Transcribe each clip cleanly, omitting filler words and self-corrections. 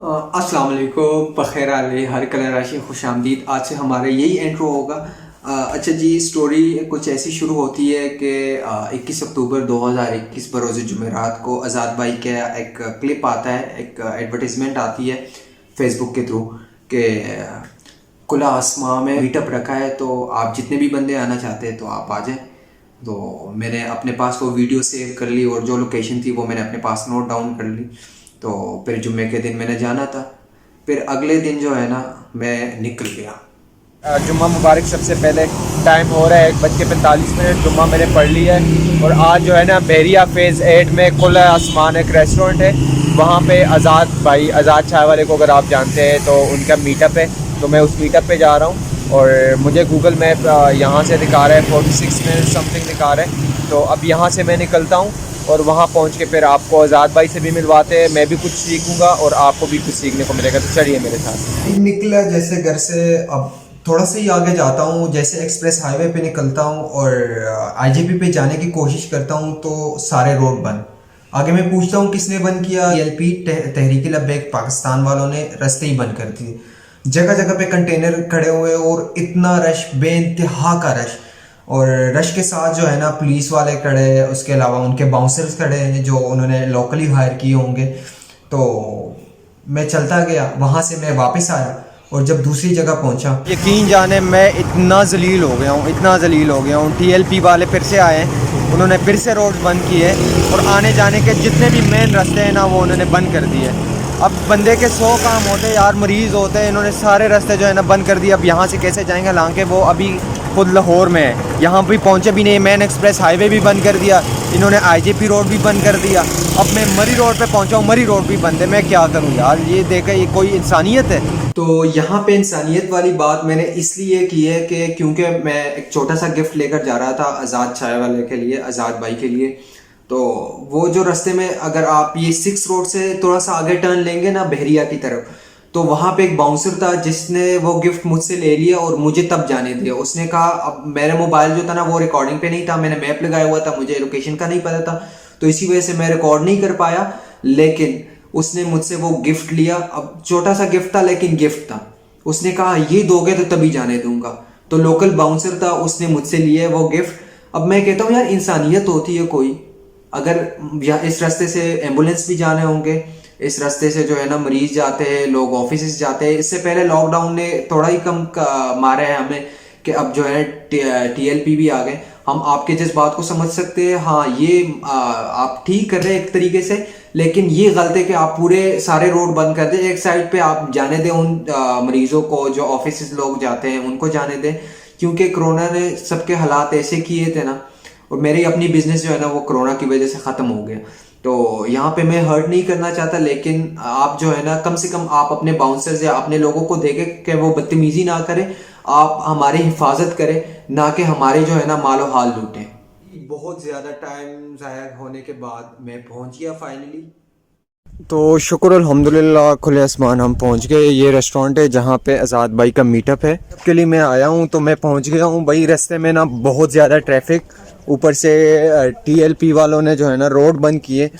अस्सलाम वालेकुम, बख़ैर आले हर कलर राशि खुश आमदीद। आज से हमारा यही इंट्रो होगा। अच्छा जी, स्टोरी कुछ ऐसी शुरू होती है कि 21 अक्टूबर 2021 बरोज़ जुमेरात को आज़ाद भाई का एक क्लिप आता है, एक एडवर्टाइजमेंट आती है फेसबुक के थ्रू कि खुला आसमां में मीटअप रखा है, तो आप जितने भी बंदे आना चाहते हैं तो आप आ जाएं। तो मैंने अपने पास वो वीडियो सेव कर ली और जो लोकेशन थी वो मैंने अपने पास नोट डाउन कर ली। तो फिर जुम्मे के दिन मैंने जाना था। फिर अगले दिन जो है ना, मैं निकल गया। जुम्मा मुबारक। सबसे पहले टाइम हो रहा है 1:45। जुम्मा मैंने पढ़ लिया है और आज जो है ना बहरिया फ़ेज़ 8 में खुला आसमान एक रेस्टोरेंट है, वहाँ पे आज़ाद भाई, आज़ाद चाय वाले को अगर आप जानते हैं तो उनका मीटअप है। तो मैं उस मीटअप पे जा रहा हूँ और मुझे गूगल मैप यहाँ से दिखा रहा है 46 मिनट समथिंग दिखा रहा है। तो अब यहाँ से मैं निकलता हूँ और वहाँ पहुँच के फिर आपको आज़ाद भाई से भी मिलवाते हैं। मैं भी कुछ सीखूँगा और आपको भी कुछ सीखने को मिलेगा। तो चलिए मेरे साथ। निकला जैसे घर से, अब थोड़ा सा ही आगे जाता हूँ, जैसे एक्सप्रेस हाईवे पे निकलता हूँ और आईजीपी पे जाने की कोशिश करता हूँ तो सारे रोड बंद। आगे मैं पूछता हूँ किसने बंद किया। टीएलपी तहरीक लब्बैक पाकिस्तान वालों ने रास्ते ही बंद कर दिए। जगह जगह पे कंटेनर खड़े हुए और इतना रश, बेइंतहा का रश। और रश के साथ जो है ना पुलिस वाले खड़े हैं, उसके अलावा उनके बाउंसर्स खड़े हैं जो उन्होंने लोकली हायर किए होंगे। तो मैं चलता गया, वहाँ से मैं वापस आया और जब दूसरी जगह पहुंचा, यकीन जाने मैं इतना जलील हो गया हूँ, इतना जलील हो गया हूँ। टीएलपी वाले फिर से आए हैं, उन्होंने फिर से रोड बंद किए और आने जाने के जितने भी मेन रास्ते हैं ना वो उन्होंने बंद कर दिए। अब बंदे के 100 काम होते हैं यार, मरीज़ होते हैं, इन्होंने सारे रास्ते जो है ना बंद कर दिए। अब यहाँ से कैसे जाएंगे, हालांकि वो अभी खुद लाहौर में है, यहाँ भी पहुँचे भी नहीं। मेन एक्सप्रेस हाईवे भी बंद कर दिया इन्होंने, आईजीपी रोड भी बंद कर दिया। अब मैं मरी रोड पे पहुँचा हूँ, मरी रोड भी बंद है। मैं क्या करूँ यार, ये देखा, ये कोई इंसानियत है? तो यहाँ पे इंसानियत वाली बात मैंने इसलिए की है कि क्योंकि मैं एक छोटा सा गिफ्ट लेकर जा रहा था आज़ाद चाय वाले के लिए, आज़ाद भाई के लिए। तो वो जो रास्ते में, अगर आप ये 6 रोड से थोड़ा सा आगे टर्न लेंगे ना बहरिया की तरफ, तो वहाँ पे एक बाउंसर था जिसने वो गिफ्ट मुझसे ले लिया और मुझे तब जाने दिया। उसने कहा, अब मेरा मोबाइल जो था ना वो रिकॉर्डिंग पे नहीं था, मैंने मैप लगाया हुआ था, मुझे लोकेशन का नहीं पता था, तो इसी वजह से मैं रिकॉर्ड नहीं कर पाया। लेकिन उसने मुझसे वो गिफ्ट लिया। अब छोटा सा गिफ्ट था लेकिन गिफ्ट था। उसने कहा ये दोगे तो तभी जाने दूंगा। तो लोकल बाउंसर था, उसने मुझसे लिया वो गिफ्ट। अब मैं कहता हूँ यार, इंसानियत होती है कोई। अगर इस रास्ते से एम्बुलेंस भी जाने होंगे, इस रास्ते से जो है ना मरीज जाते हैं, लोग ऑफिस जाते हैं। इससे पहले लॉकडाउन ने थोड़ा ही कम मारा है हमें कि अब जो है टीएलपी भी आ गए। हम आपके जिस बात को समझ सकते हैं, हाँ ये आप ठीक कर रहे हैं एक तरीके से, लेकिन ये गलत है कि आप पूरे सारे रोड बंद कर दें। एक साइड पे आप जाने दें उन मरीजों को, जो ऑफिस लोग जाते हैं उनको जाने दें, क्योंकि कोरोना ने सबके हालात ऐसे किए थे ना। और मेरी अपनी बिजनेस जो है ना वो कोरोना की वजह से ख़त्म हो गया। तो यहाँ पे मैं हर्ट नहीं करना चाहता, लेकिन आप जो है ना कम से कम आप अपने बाउंसर्स या अपने लोगों को देखें कि वो बदतमीजी ना करें, आप हमारी हिफाजत करें, ना कि हमारे जो है ना मालो हाल लूटें। बहुत ज़्यादा टाइम ज़ाया होने के बाद मैं पहुँच गया फाइनली। तो शुक्र अल्हम्दुलिल्लाह, खुले आसमान हम पहुंच गए। ये रेस्टोरेंट है जहाँ पे आज़ाद भाई का मीटअप है, के लिए मैं आया हूँ। तो मैं पहुंच गया हूँ भाई। रास्ते में ना बहुत ज़्यादा ट्रैफिक, ऊपर से टीएलपी वालों ने जो है ना रोड बंद किए।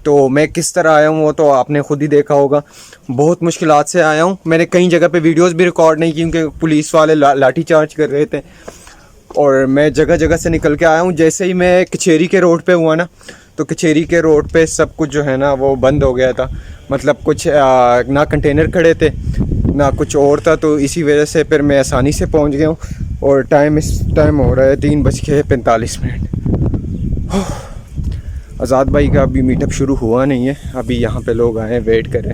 तो मैं किस तरह आया हूँ वो तो आपने खुद ही देखा होगा। बहुत मुश्किलात से आया हूँ। मैंने कई जगह पे वीडियोस भी रिकॉर्ड नहीं की क्योंकि पुलिस वाले लाठी चार्ज कर रहे थे और मैं जगह जगह से निकल के आया हूँ। जैसे ही मैं कचेरी के रोड पे हुआ ना, तो कचेरी के रोड पे सब कुछ जो है ना वो बंद हो गया था। मतलब कुछ ना कंटेनर खड़े थे ना कुछ और था। तो इसी वजह से फिर मैं आसानी से पहुंच गया हूँ। और इस टाइम हो रहा है 3:45। आज़ाद भाई का अभी मीटअप शुरू हुआ नहीं है, अभी यहाँ पे लोग आए वेट करें।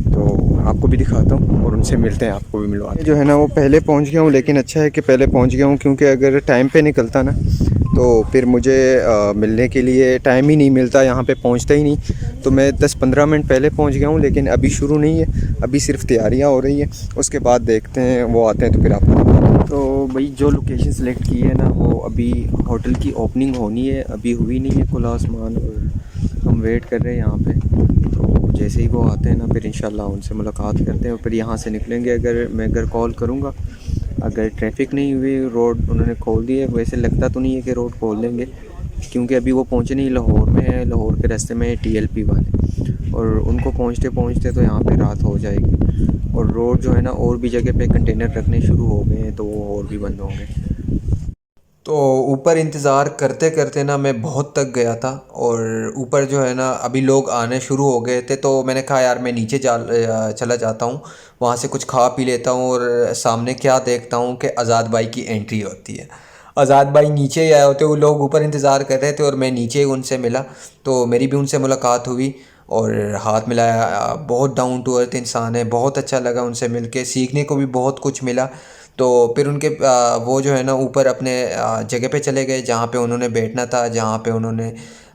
तो आपको भी दिखाता हूँ और उनसे मिलते हैं, आपको भी मिलवाते हैं। जो है ना वो पहले पहुँच गया हूँ, लेकिन अच्छा है कि पहले पहुँच गया हूँ क्योंकि अगर टाइम पे निकलता ना तो फिर मुझे मिलने के लिए टाइम ही नहीं मिलता, यहाँ पे पहुँचता ही नहीं। तो मैं 10-15 मिनट पहले पहुँच गया हूँ, लेकिन अभी शुरू नहीं है, अभी सिर्फ तैयारियाँ हो रही हैं। उसके बाद देखते हैं, वो आते हैं तो फिर आपको। तो भाई जो लोकेशन सेलेक्ट की है ना वो अभी होटल की ओपनिंग होनी है, अभी हुई नहीं है। खुला आसमान और हम वेट कर रहे हैं यहाँ पे। तो जैसे ही वो आते हैं ना फिर इंशाल्लाह उनसे मुलाकात करते हैं और फिर यहाँ से निकलेंगे। अगर मैं कॉल करूँगा, अगर ट्रैफिक नहीं हुई, रोड उन्होंने खोल दी है। वैसे लगता तो नहीं है कि रोड खोल देंगे क्योंकि अभी वो पहुँचे नहीं, लाहौर में है, लाहौर के रास्ते में टीएलपी वाले। और उनको पहुंचते पहुंचते तो यहाँ पे रात हो जाएगी। और रोड जो है ना और भी जगह पे कंटेनर रखने शुरू हो गए हैं, तो वो और भी बंद होंगे। तो ऊपर इंतज़ार करते करते ना मैं बहुत थक गया था, और ऊपर जो है ना अभी लोग आने शुरू हो गए थे, तो मैंने कहा यार मैं नीचे चला जाता हूँ, वहाँ से कुछ खा पी लेता हूँ। और सामने क्या देखता हूँ कि आज़ाद भाई की एंट्री होती है। आज़ाद भाई नीचे ही आए होते, वो लोग ऊपर इंतज़ार कर रहे थे और मैं नीचे ही उनसे मिला। तो मेरी भी उनसे मुलाकात हुई और हाथ मिलाया। बहुत डाउन टू अर्थ इंसान है, बहुत अच्छा लगा उनसे मिलके, सीखने को भी बहुत कुछ मिला। तो फिर उनके वो जो है ना ऊपर अपने जगह पे चले गए जहाँ पे उन्होंने बैठना था, जहाँ पे उन्होंने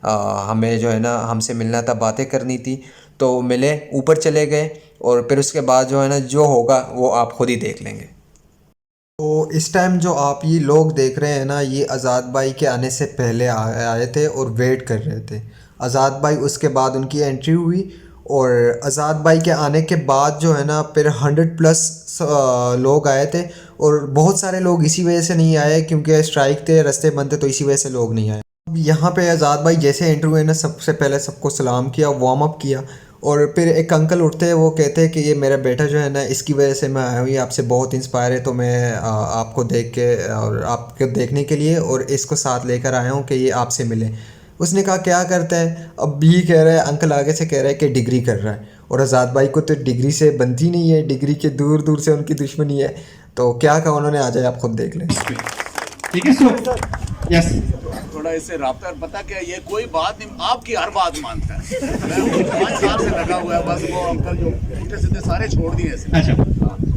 हमें जो है ना हमसे मिलना था, बातें करनी थी। तो मिले, ऊपर चले गए, और फिर उसके बाद जो है ना जो होगा वो आप खुद ही देख लेंगे। तो इस टाइम जो आप ये लोग देख रहे हैं ना, ये आज़ाद भाई के आने से पहले आए थे और वेट कर रहे थे। आज़ाद भाई उसके बाद उनकी एंट्री हुई, और आज़ाद भाई के आने के बाद जो है ना फिर 100+ लोग आए थे। और बहुत सारे लोग इसी वजह से नहीं आए क्योंकि स्ट्राइक थे, रास्ते बंद थे, तो इसी वजह से लोग नहीं आए। अब यहाँ पे आज़ाद भाई जैसे एंट्री हुए ना, सबसे पहले सबको सलाम किया, वार्म अप किया, और फिर एक अंकल उठते हैं, वो कहते हैं कि ये मेरा बेटा जो है ना, इसकी वजह से मैं आया हूँ, ये आपसे बहुत इंस्पायर है, तो मैं आपको देख के और आपको देखने के लिए और इसको साथ लेकर आया हूँ कि ये आपसे मिले। उसने कहा क्या करता है? अब भी कह रहा है, अंकल आगे से कह रहा है कि डिग्री कर रहा है। और आज़ाद भाई को तो डिग्री से बनती नहीं है, डिग्री के दूर दूर से उनकी दुश्मनी है। तो क्या कहा उन्होंने, आ जाए आप खुद देख लें। ठीक है सो यस, थोड़ा इससे राब्ता, पता क्या ये कोई बात नहीं, आपकी हर बात मानता है। मैं 5 साल से लगा हुआ है, बस वो अंकल जो उल्टे सीधे सारे छोड़ दिए ऐसे। अच्छा,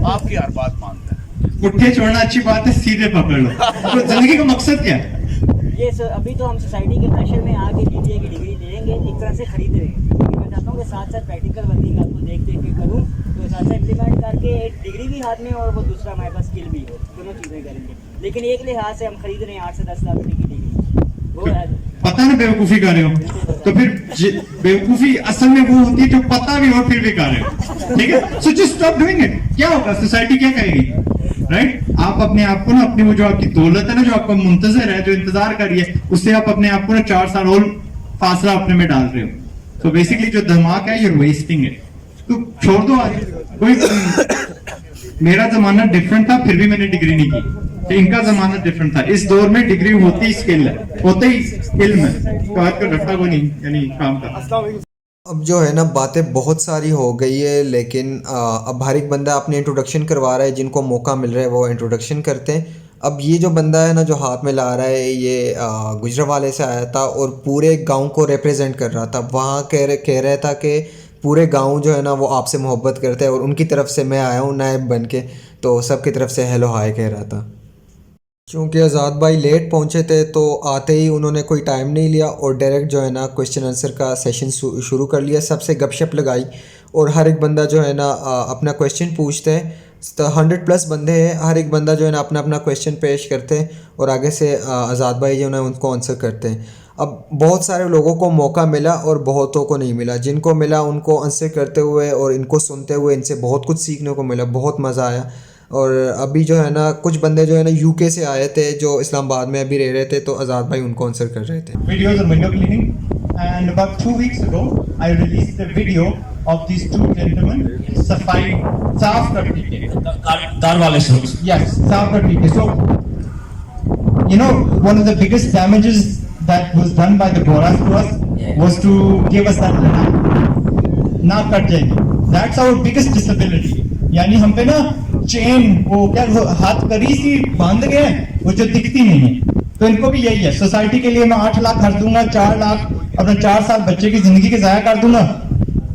आपकी हर बात मानता है। पुट्ठे छोड़ना अच्छी बात है, सीधे पकड़ लो। तो जिंदगी का मकसद क्या है? ये सर, अभी तो हम सोसाइटी के प्रेशर में आके बीबीए की डिग्री लेंगे, एक तरह से खरीद रहे हैं। लेकिन मैं चाहता हूँ कि साथ साथ प्रैक्टिकल वर्किंग आपको देख देख के करूँ, तो साथ साथ इम्प्लीमेंट करके एक डिग्री भी हाथ में और वो दूसरा हमारे पास स्किल भी हो, दोनों चीज़ें करेंगे। लेकिन एक लिहाज से हम खरीद रहे हैं 8 से 10 लाख रुपये की डिग्री, वो है पता ना बेवकूफी कर रहे हो, तो फिर बेवकूफी असल में वो होती है जो पता भी हो फिर भी कर रहे हो। ठीक है, so just stop doing it. क्या होगा, सोसाइटी क्या कहेगी? राइट, आप अपने आप को ना, अपनी वो जो आपकी दौलत है ना, जो आपका मुंतजर है, जो इंतजार कर रही है, उससे आप अपने आप को ना 4 साल और फासला अपने में डाल रहे हो। तो बेसिकली जो दिमाग है, यूर वेस्टिंग इट। तो छोड़ दो आज। कोई मेरा जमाना डिफरेंट था, फिर भी मैंने डिग्री नहीं की। इनका जमाना डिफरेंट था। इस दौर में डिग्री होती ही स्किल है, होते ही स्किल में, तो आज का रखा को नहीं, यानी काम कर। अब जो है ना बातें बहुत सारी हो गई है, लेकिन अब हर एक बंदा अपने इंट्रोडक्शन करवा रहा है, जिनको मौका मिल रहा है वो इंट्रोडक्शन करते हैं। अब ये जो बंदा है ना, जो हाथ में ला रहा है, ये गुजरांवाले से आया था और पूरे गांव को रिप्रेजेंट कर रहा था। वहाँ कह रहा था कि पूरे गांव जो है ना वो आपसे मोहब्बत करते हैं, और उनकी तरफ से मैं आया हूँ नायब बन के, तो सबकी तरफ से हेलो हाय कह रहा था। चूँकि आज़ाद भाई लेट पहुँचे थे, तो आते ही उन्होंने कोई टाइम नहीं लिया और डायरेक्ट जो है ना क्वेश्चन आंसर का सेशन शुरू कर लिया। सबसे गपशप लगाई, और हर एक बंदा जो है ना अपना क्वेश्चन पूछते हैं। तो 100+ बंदे हैं, हर एक बंदा जो है ना अपना अपना क्वेश्चन पेश करते हैं, और आगे से आज़ाद भाई जो है ना उनको आंसर करते हैं। अब बहुत सारे लोगों को मौका मिला और बहुतों को नहीं मिला। जिनको मिला उनको आंसर करते हुए और इनको सुनते हुए इनसे बहुत कुछ सीखने को मिला, बहुत मज़ा आया। और अभी जो है ना कुछ बंदे जो है ना यूके से आए थे, जो इस्लामाबाद में अभी रह रहे थे, तो आज़ाद भाई उनको आंसर कर रहे थे। Videos on window cleaning, and about 2 weeks ago, I released a video of these 2 gentlemen सफाई साफ करने के कार वाले से। Yes, साफ करने के. So, you know, one of the biggest damages that was done by the Boras to us was to give us that ना कट जाएगी. That's our biggest disability. यानी हम पे ना चेन, वो क्या, वो हाथ करी सी बांध गए, वो जो दिखती नहीं है। तो इनको भी यही है, सोसाइटी के लिए मैं 8 लाख खर्च दूंगा, 4 लाख अपने 4 साल बच्चे की जिंदगी के जाया कर दूंगा,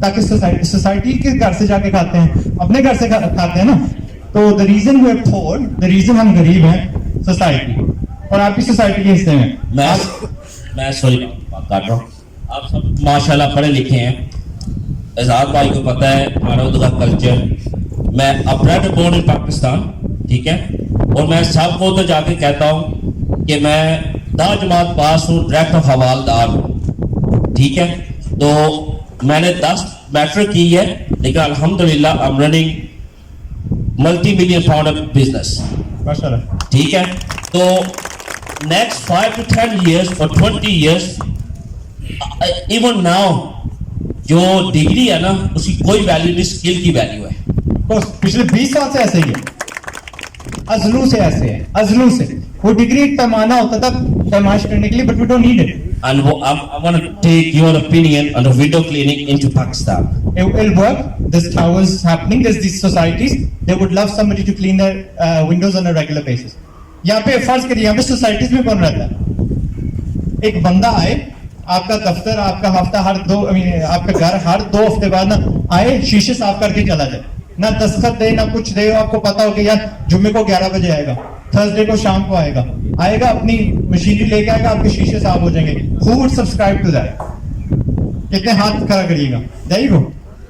ताकि सोसाइटी के घर से जाके खाते हैं, अपने घर से खाते हैं ना। तो the reason we are poor, the reason हम गरीब हैं, सोसाइटी, और आप भी सोसाइटी के हिस्से हैं। मैं सॉरी बात कर रहा हूँ। आप सब माशाल्लाह पढ़े लिखे हैं। आज़ाद भाई को पता है हमारा उधर का कल्चर। मैं अपराध बोर्न इन पाकिस्तान, ठीक है, और मैं सबको तो जाके कहता हूँ कि मैं 10 जमात पास हूँ, डायरेक्ट हवालदार हूँ, ठीक है। तो मैंने 10 मैट्रिक की है, लेकिन अल्हम्दुलिल्लाह I am running multi-million pound business, माशाल्लाह, ठीक है। तो next 5 to 10 years or 20 years, even now जो डिग्री है ना उसकी कोई वैल्यू नहीं, स्किल की वैल्यू है। तो पिछले 20 साल से ऐसे ही है, अजलू से ऐसे है, अजलू से। वो डिग्री एक पैमाना होता था पैमाइश करने के लिए, but we don't need it. And I want to take your opinion on the window cleaning into Pakistan. It'll work. This how is happening. There's these societies. They would love somebody to clean their windows on a regular basis. यहाँ पे फर्ज करिए, यहाँ पे societies में कौन रहता है? एक बंदा आए, आपका दफ्तर, आपका हफ्ता हर दो, आपका घर हर 2 हफ्ते बाद ना आए, शीशे साफ करके चला जाए, ना दस्तखत दे ना कुछ दे। आपको पता हो कि यार जुम्मे को 11 बजे आएगा, थर्सडे को शाम को आएगा, अपनी मशीनरी लेके आएगा, आपके शीशे साफ हो जाएंगे। Who would subscribe to that? कितने हाथ खड़ा करिएगा? There you go.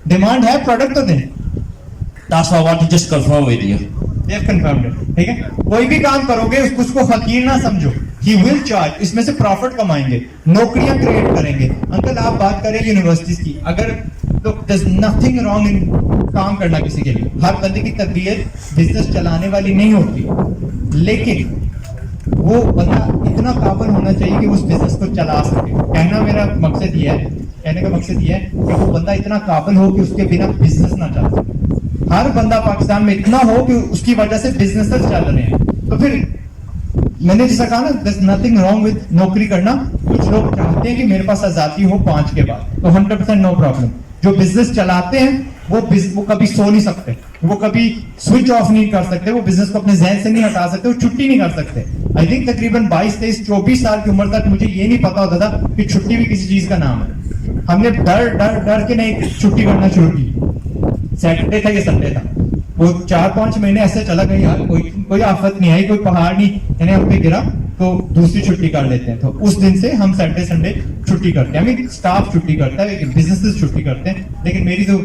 डिमांड है, प्रोडक्ट तो दें। That's why I want to just confirm with you. They've confirmed it. ठीक है, कोई भी काम करोगे उसको हकीर ना समझो। He will charge, इसमें से प्रॉफिट कमाएंगे, नौकरियां क्रिएट करेंगे। अंकल आप बात करें यूनिवर्सिटीज की, अगर तो there's nothing wrong in काम करना किसी के लिए। हर बंदे की तरबियत बिजनेस चलाने वाली नहीं होती, लेकिन वो बंदा इतना काबिल होना चाहिए कि उस बिजनेस को चला सके। कहने का मकसद ये है कि वो बंदा इतना काबिल हो कि उसके बिना बिजनेस ना चल सके। हर बंदा पाकिस्तान में इतना हो कि उसकी वजह से बिजनेसेस चल रहे हैं। तो फिर मैंने जैसा कहा ना, there's nothing wrong with नौकरी करना। कुछ लोग चाहते हैं कि मेरे पास आजादी हो 5 के बाद, तो 100% नो प्रॉब्लम। जो बिजनेस चलाते हैं वो कभी सो नहीं सकते, वो कभी स्विच ऑफ नहीं कर सकते, वो बिजनेस को अपने जहन से नहीं हटा सकते, वो छुट्टी नहीं कर सकते। आई थिंक तकरीबन 22, 23, 24 साल की उम्र तक मुझे ये नहीं पता होता था कि छुट्टी भी किसी चीज का नाम है। हमने डर के नहीं छुट्टी करना शुरू की। सैटरडे था या संडे था, वो 4-5 महीने ऐसे चला गया यार, कोई आफत नहीं आई, कोई पहाड़ नहीं यानी हम पे गिरा, तो दूसरी छुट्टी कर लेते हैं। तो उस दिन से हम सैटरडे संडे छुट्टी करते हैं। स्टाफ छुट्टी करता है, लेकिन बिजनेसेस छुट्टी करते हैं। लेकिन मेरी तो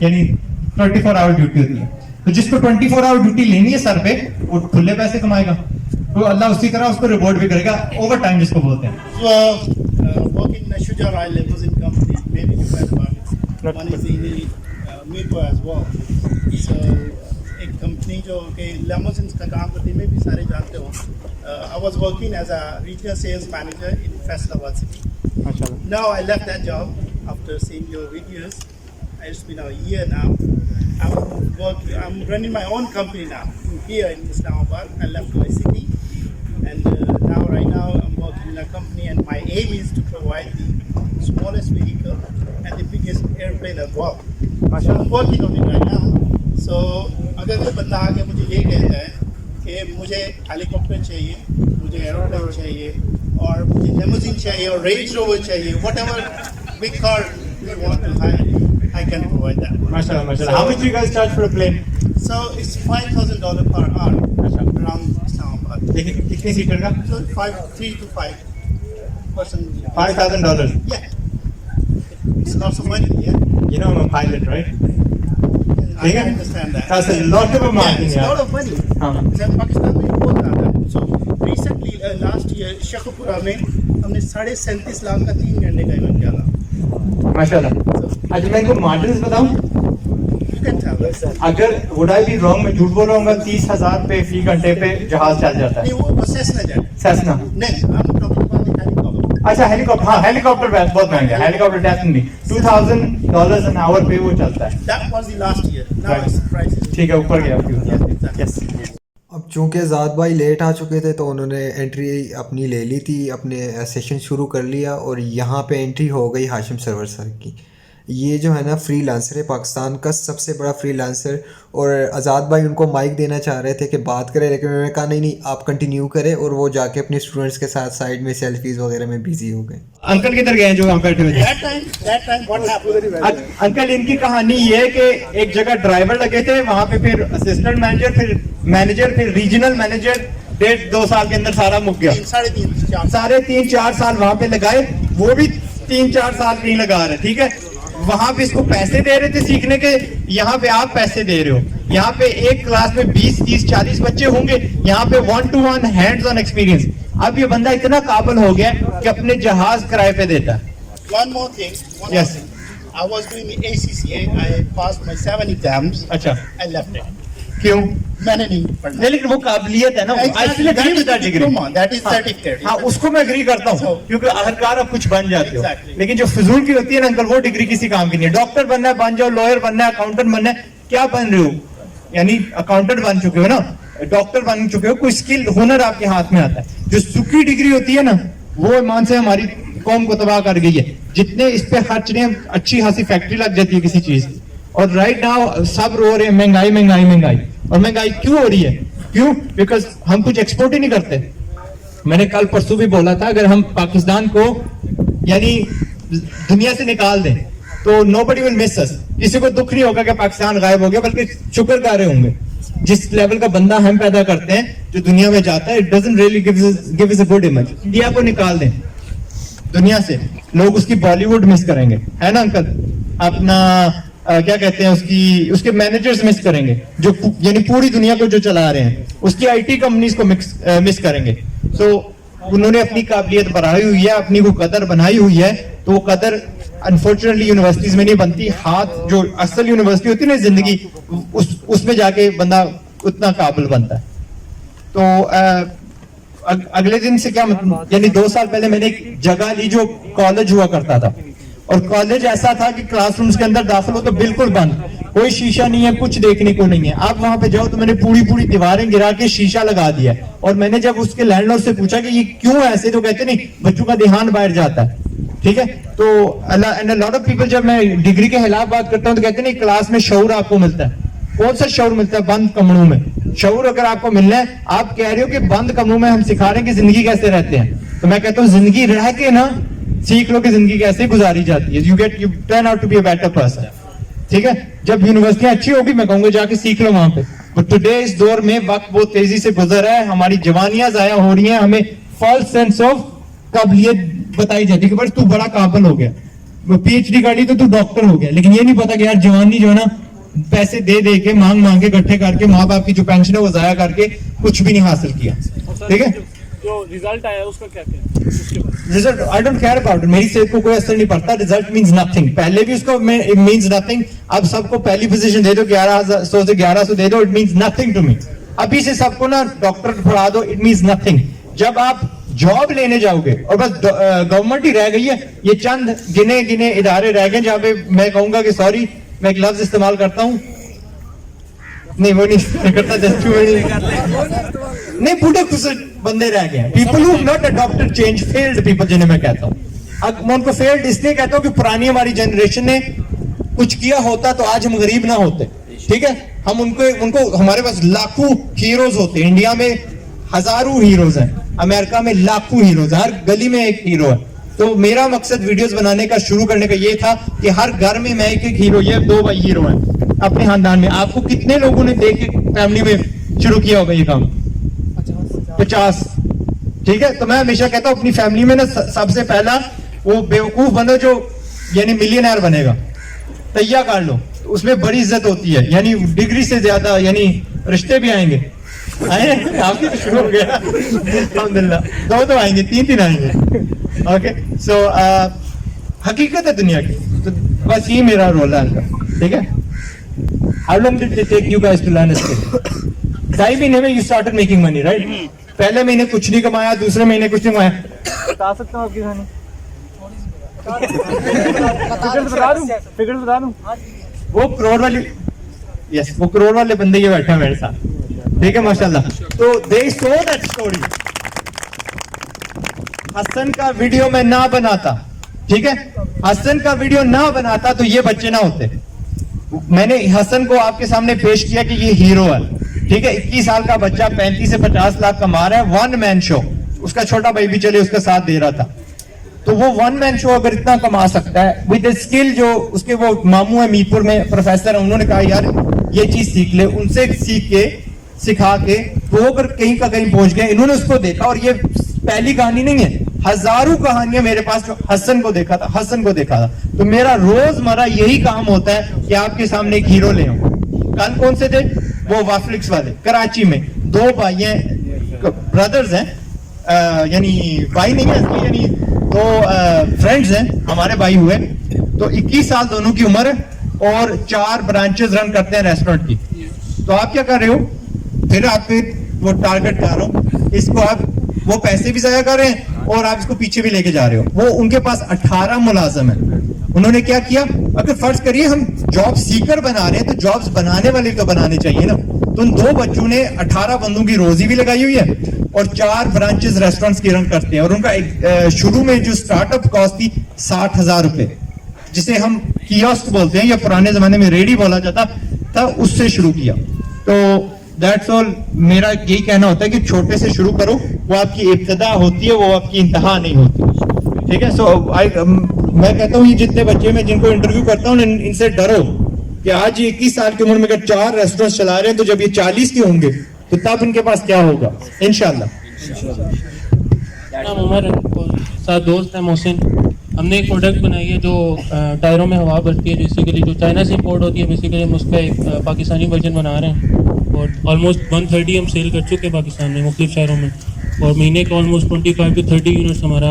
यानी 24 आवर ड्यूटी होती है। तो जिसको 24 आवर ड्यूटी लेनी है सर पे, वो खुले पैसे कमाएगा, तो अल्लाह उसी तरह उसको रिवॉर्ड भी करेगा, ओवर टाइम जिसको बोलते हैं। Work in Shujar Oil Limousine Company, maybe you heard about it. One is in Mirpur as well. So एक कंपनी जो कि लेमोजिन का काम करती है, मैं भी सारे जानते हो। I was working as a regional sales manager in Faisalabad city. Now I left that job after seeing your videos. It's been a year now. I'm running my own company now here in Islamabad. I left my city, and right now I'm working in a company, and my aim is to provide the smallest vehicle and the biggest airplane as well. So I'm working on it right now. So अगर कोई बंदा आके मुझे ये कहता है कि मुझे हेलीकॉप्टर चाहिए, मुझे एरोप्लेन चाहिए, और मुझे लिमोजिन चाहिए, और रेंज रोवर चाहिए, whatever big car you want to hire, I can provide that. Mashallah. How much do you guys charge for a plane? So it's $5,000 per hour around Islamabad. लेकिन कितनी seater का? So 3 to 5 person. $5,000. Yeah. It's lots of money, yeah. You know I'm a pilot, right? I can understand that. That's a lot of a margin, it's a lot of money. हाँ। Sir Pakistan में बहुत ज़्यादा है। So recently last year Sheikhpura में हमने 37.5 लाख का 3 घंटे का इवेंट किया था। माशाल्लाह। अच्छा मैं इनको मार्जिन्स बताऊं? You can tell us. अगर would I be wrong, मैं झूठ बोल रहा हूँ, 30,000 पे फी घंटे पे जहाज चल जाता है। नहीं वो सेस्ना जाए। सेस्ना। नहीं हम talking about the helicopter. अच्छा हेलीकॉप्टर, हाँ हेलीकॉप्टर बहुत महंगा है, हेलीकॉप्टर डेफिनेटली $2,000 an hour पे वो चलता है। That was the last year. Now it's prices. ठीक है, ऊपर गया। Yeah, exactly. यस। अब चूंकि ज़ाद भाई लेट आ चुके थे तो उन्होंने एंट्री अपनी ले ली थी, अपने सेशन शुरू कर लिया, और यहाँ पे एंट्री हो गई हाशिम सरवर सर की। ये जो है ना फ्रीलांसर है, पाकिस्तान का सबसे बड़ा फ्रीलांसर, और आज़ाद भाई उनको माइक देना चाह रहे थे कि बात करें, लेकिन उन्होंने कहा नहीं आप कंटिन्यू करें, और वो जाके अपने स्टूडेंट्स के साथ साइड में सेल्फीज़ वगैरह में बिजी हो गए। अंकल किधर गए जो हम बैठे हुए थे? That time what happened? Uncle इनकी कहानी ये है कि एक जगह ड्राइवर लगे थे, वहाँ पे फिर असिस्टेंट मैनेजर, फिर मैनेजर, फिर रीजनल मैनेजर, 1.5-2 साल के अंदर सारा मुक गया। 3.5-4 साल वहाँ पे लगाए, वो भी 3-4 साल नहीं लगा रहे। ठीक है, वहां पे इसको पैसे दे रहे थे सीखने के, यहाँ पे आप पैसे दे रहे हो। यहाँ पे एक क्लास में 20, 30, 40 बच्चे होंगे, यहाँ पे 1-to-1 हैंड्स ऑन एक्सपीरियंस। अब ये बंदा इतना काबिल हो गया कि अपने जहाज किराए पे देता है। One more thing. Yes. I was doing the ACCA. I passed my 7 exams. अच्छा, I left it. क्यों? मैंने नहीं पढ़ना। नहीं, लेकिन वो काबिलियत है ना, Exactly, that is the diploma, that is certificate. हाँ, उसको मैं एग्री करता हूँ, So- क्योंकि आखिरकार आप कुछ बन जाते हो। Exactly. लेकिन जो फिजूल की होती है ना अंकल, वो डिग्री किसी काम की नहीं है। डॉक्टर बनना है बन जाओ, लॉयर बनना है, अकाउंटेंट बनना है, क्या बन रहे हो? यानी अकाउंटेंट बन चुके हो ना, डॉक्टर बन चुके हो, कोई स्किल हुनर आपके हाथ में आता है। जो सूखी डिग्री होती है ना, वो ईमान से हमारी कौम को तबाह कर गई है। जितने इस पे खर्च रहे हैं, अच्छी खासी फैक्ट्री लग जाती है किसी चीज की, और राइट नाउ सब रो रहे हैं महंगाई महंगाई महंगाई। और महंगाई क्यों हो रही है? क्यों? बिकॉज हम कुछ एक्सपोर्ट ही नहीं करते। मैंने कल परसों भी बोला था, अगर हम पाकिस्तान को यानी दुनिया से निकाल दें तो नोबडी विल मिस अस। किसी को दुख नहीं होगा कि पाकिस्तान गायब हो गया, बल्कि शुक्र कर रहे होंगे। जिस लेवल का बंदा हम पैदा करते हैं जो दुनिया में जाता है, it doesn't really give us a good image. India को निकाल दें दुनिया से, लोग उसकी बॉलीवुड मिस करेंगे, है ना अंकल? अपना क्या कहते हैं, उसके मैनेजर्स मिस करेंगे, जो यानी पूरी दुनिया को जो चला रहे हैं। उसकी आईटी कंपनीज को मिस करेंगे। तो उन्होंने अपनी काबिलियत बढ़ाई हुई है, अपनी को कदर बनाई हुई है, तो वो कदर अनफॉर्चुनेटली यूनिवर्सिटीज में नहीं बनती। हाथ जो असल यूनिवर्सिटी होती है ना जिंदगी, उसमें जाके बंदा उतना काबिल बनता है। तो अगले दिन से क्या मतलब, यानी 2 साल पहले मैंने एक जगह ली जो कॉलेज हुआ करता था, और कॉलेज ऐसा था कि क्लासरूम्स के अंदर दाखिल हो तो बिल्कुल बंद, कोई शीशा नहीं है, कुछ देखने को नहीं है। आप वहां पे जाओ तो मैंने पूरी दीवारें गिरा के शीशा लगा दिया। और मैंने जब उसके लैंडलॉर्ड से पूछा कि ये क्यों ऐसे, तो कहते नहीं बच्चों का ध्यान बाहर जाता है। ठीक है, तो and a lot of people, जब मैं डिग्री के खिलाफ बात करता हूँ तो कहते नहीं क्लास में शऊर आपको मिलता है। कौन सा शऊर मिलता है? बंद कमरों में। शऊर अगर आपको मिलना है, आप कह रहे हो कि बंद कमरों में हम सिखा रहे हैं कि जिंदगी कैसे रहते हैं, तो मैं कहता हूँ जिंदगी रह के ना सीख लो कि जिंदगी कैसे गुजारी जाती है। You turn out to be a better person. ठीक है, जब यूनिवर्सिटियां अच्छी होगी मैं कहूंगा जाके सीख लो वहां पे। बट टुडे इस दौर में वक्त बहुत तेजी से गुजर रहा है, हमारी जवानियां जाया हो रही हैं, हमें फॉल्स सेंस ऑफ काबिलियत बताई जाती है कि बस तू बड़ा काबिल हो गया, पीएचडी कर ली तो तू डॉक्टर हो गया। लेकिन ये नहीं पता कि यार जवानी जो है ना, पैसे दे दे के मांग के इकट्ठे करके माँ बाप की जो पेंशन है वो जाया करके कुछ भी नहीं हासिल किया। ठीक है, जो रिजल्ट आया उसका क्या क्या उसके बाद? Result I don't care about it, मेरी सेहत को कोई असर नहीं पड़ता। Result means nothing. पहले भी उसको इट मींस नथिंग। अब सबको पहली पोजीशन दे दो, 1100 से 1100 दे दो, it means nothing to me. अभी से सबको ना डॉक्टर पढ़ा दो, इट मींस नथिंग। जब आप जॉब लेने जाओगे और बस गवर्नमेंट ही रह गई है, ये चंद गिने इदारे रह गए जहां पे मैं कहूंगा कि सॉरी, मैं एक लफ्ज इस्तेमाल करता हूं, नहीं वो नहीं करता, जस्ट नहीं, बूढ़े खुश बंदे रह गए हैं। People who not adopted change, failed people जिन्हें मैं कहता हूँ। अब मैं उनको फेल्ड इसलिए कहता हूँ कि पुरानी हमारी जनरेशन ने कुछ किया होता तो आज हम गरीब ना होते। ठीक है, हम उनको हमारे पास लाखों हीरोज होते। इंडिया में हजारों हीरोज हैं, अमेरिका में लाखों हीरोज, हर गली में एक हीरो है। तो मेरा मकसद वीडियोस बनाने का, शुरू करने का ये था कि हर घर में मैं एक हीरो, ये 2 भाई हीरो हैं अपने खानदान में। आपको कितने लोगों ने देख के फैमिली में शुरू किया होगा ये काम? 50। ठीक है, तो मैं हमेशा कहता हूँ अपनी फैमिली में ना सबसे पहला वो बेवकूफ बंदा जो यानी मिलियनर बनेगा, तैयार कर लो, उसमें बड़ी इज्जत होती है। यानी डिग्री से ज्यादा यानी रिश्ते भी आएंगे। आए आपकी तो शुरू हो गया अल्हम्दुलिल्लाह, 2 तो आएंगे, 3 आएंगे। ओके, सो हकीकत है दुनिया की। तो बस ये मेरा रोल है अंकल। ठीक है, how long did it take you guys to learn a skill? 2.5 महीने में you started making money, right? पहले महीने कुछ नहीं कमाया, दूसरे महीने कुछ नहीं कमाया। बता सकता हूँ आपकी कहानी? फिगर बता दूं? वो करोड़ वाली, यस, वो करोड़ वाले बंदे ये बैठे हैं मेरे साथ। ठीक है, माशाल्लाह। तो दे सो दैट स्टोरी। हसन का वीडियो मैं ना बनाता, ठीक है, हसन का वीडियो ना बनाता तो ये बच्चे ना होते। मैंने हसन को आपके सामने पेश किया कि ये हीरो है। ठीक है, 21 साल का बच्चा 35 से 50 लाख कमा रहा है, 1 मैन शो। उसका छोटा भाई भी चले उसका साथ दे रहा था। तो वो 1 मैन शो अगर इतना कमा सकता है विद स्किल, जो उसके वो मामू है मीरपुर में प्रोफेसर है, उन्होंने कहा यार ये चीज सीख ले, उनसे सीख के सिखा के वो अगर कहीं का कहीं पहुंच गए। इन्होंने उसको देखा, और ये पहली कहानी नहीं है, हजारों कहानियां मेरे पास जो हसन को देखा था। तो मेरा रोजमर्रा यही काम होता है कि आपके सामने एक हीरो ले आऊं। कल कौन से थे? वो वाफ्लिक्स वाले, कराची में 2 भाई हैं, ब्रदर्स हैं, यानी भाई नहीं है, यानी 2 फ्रेंड्स हैं, हमारे भाई हुए। तो 21 साल दोनों की उम्र, और 4 ब्रांचेस रन करते हैं रेस्टोरेंट की। तो आप क्या कर रहे हो? फिर आप पे वो टारगेट कर रहा हूँ, इसको आप वो पैसे भी जाया कर रहे हैं और आप इसको पीछे भी लेके जा रहे हो। वो उनके पास 18 मुलाजम है। उन्होंने क्या किया, अगर फर्ज करिए हम जॉब सीकर बना रहे हैं तो जॉब्स बनाने वाले तो बनाने चाहिए ना। तो उन 2 बच्चों ने 18 बंदों की रोजी भी लगाई हुई है और 4 ब्रांचेस रेस्टोरेंट्स की रन करते हैं। और उनका शुरू में जो स्टार्टअप कॉस्ट थी 60,000 रुपए, जिसे हम कियोस्क बोलते हैं या पुराने जमाने में रेडी बोला जाता था, उससे शुरू किया। तो दैट्स ऑल। मेरा यही कहना होता है कि छोटे से शुरू करो, वो आपकी इब्तिदा होती है, वो आपकी इंतहा नहीं होती। ठीक है। सो मैं कहता हूँ ये जितने बच्चे मैं जिनको इंटरव्यू करता हूँ इनसे डरो कि आज ये 21 साल की उम्र में अगर 4 रेस्टोरेंट चला रहे हैं तो जब ये 40 के होंगे तो तब इनके पास क्या होगा, इंशाल्लाह। नाम उमर है, साथ दोस्त है मोहसिन। हमने एक प्रोडक्ट बनाई है जो टायरों में हवा भरती है, बेसिकली जो चाइना से इंपोर्ट होती है। बेसिकली हम उसका एक पाकिस्तानी वर्जन बना रहे हैं और ऑलमोस्ट 130 हम सेल कर चुके हैं पाकिस्तान में मुख्तलिफ शहरों में, और महीने का ऑलमोस्ट 25 to 30 यूनिट्स हमारा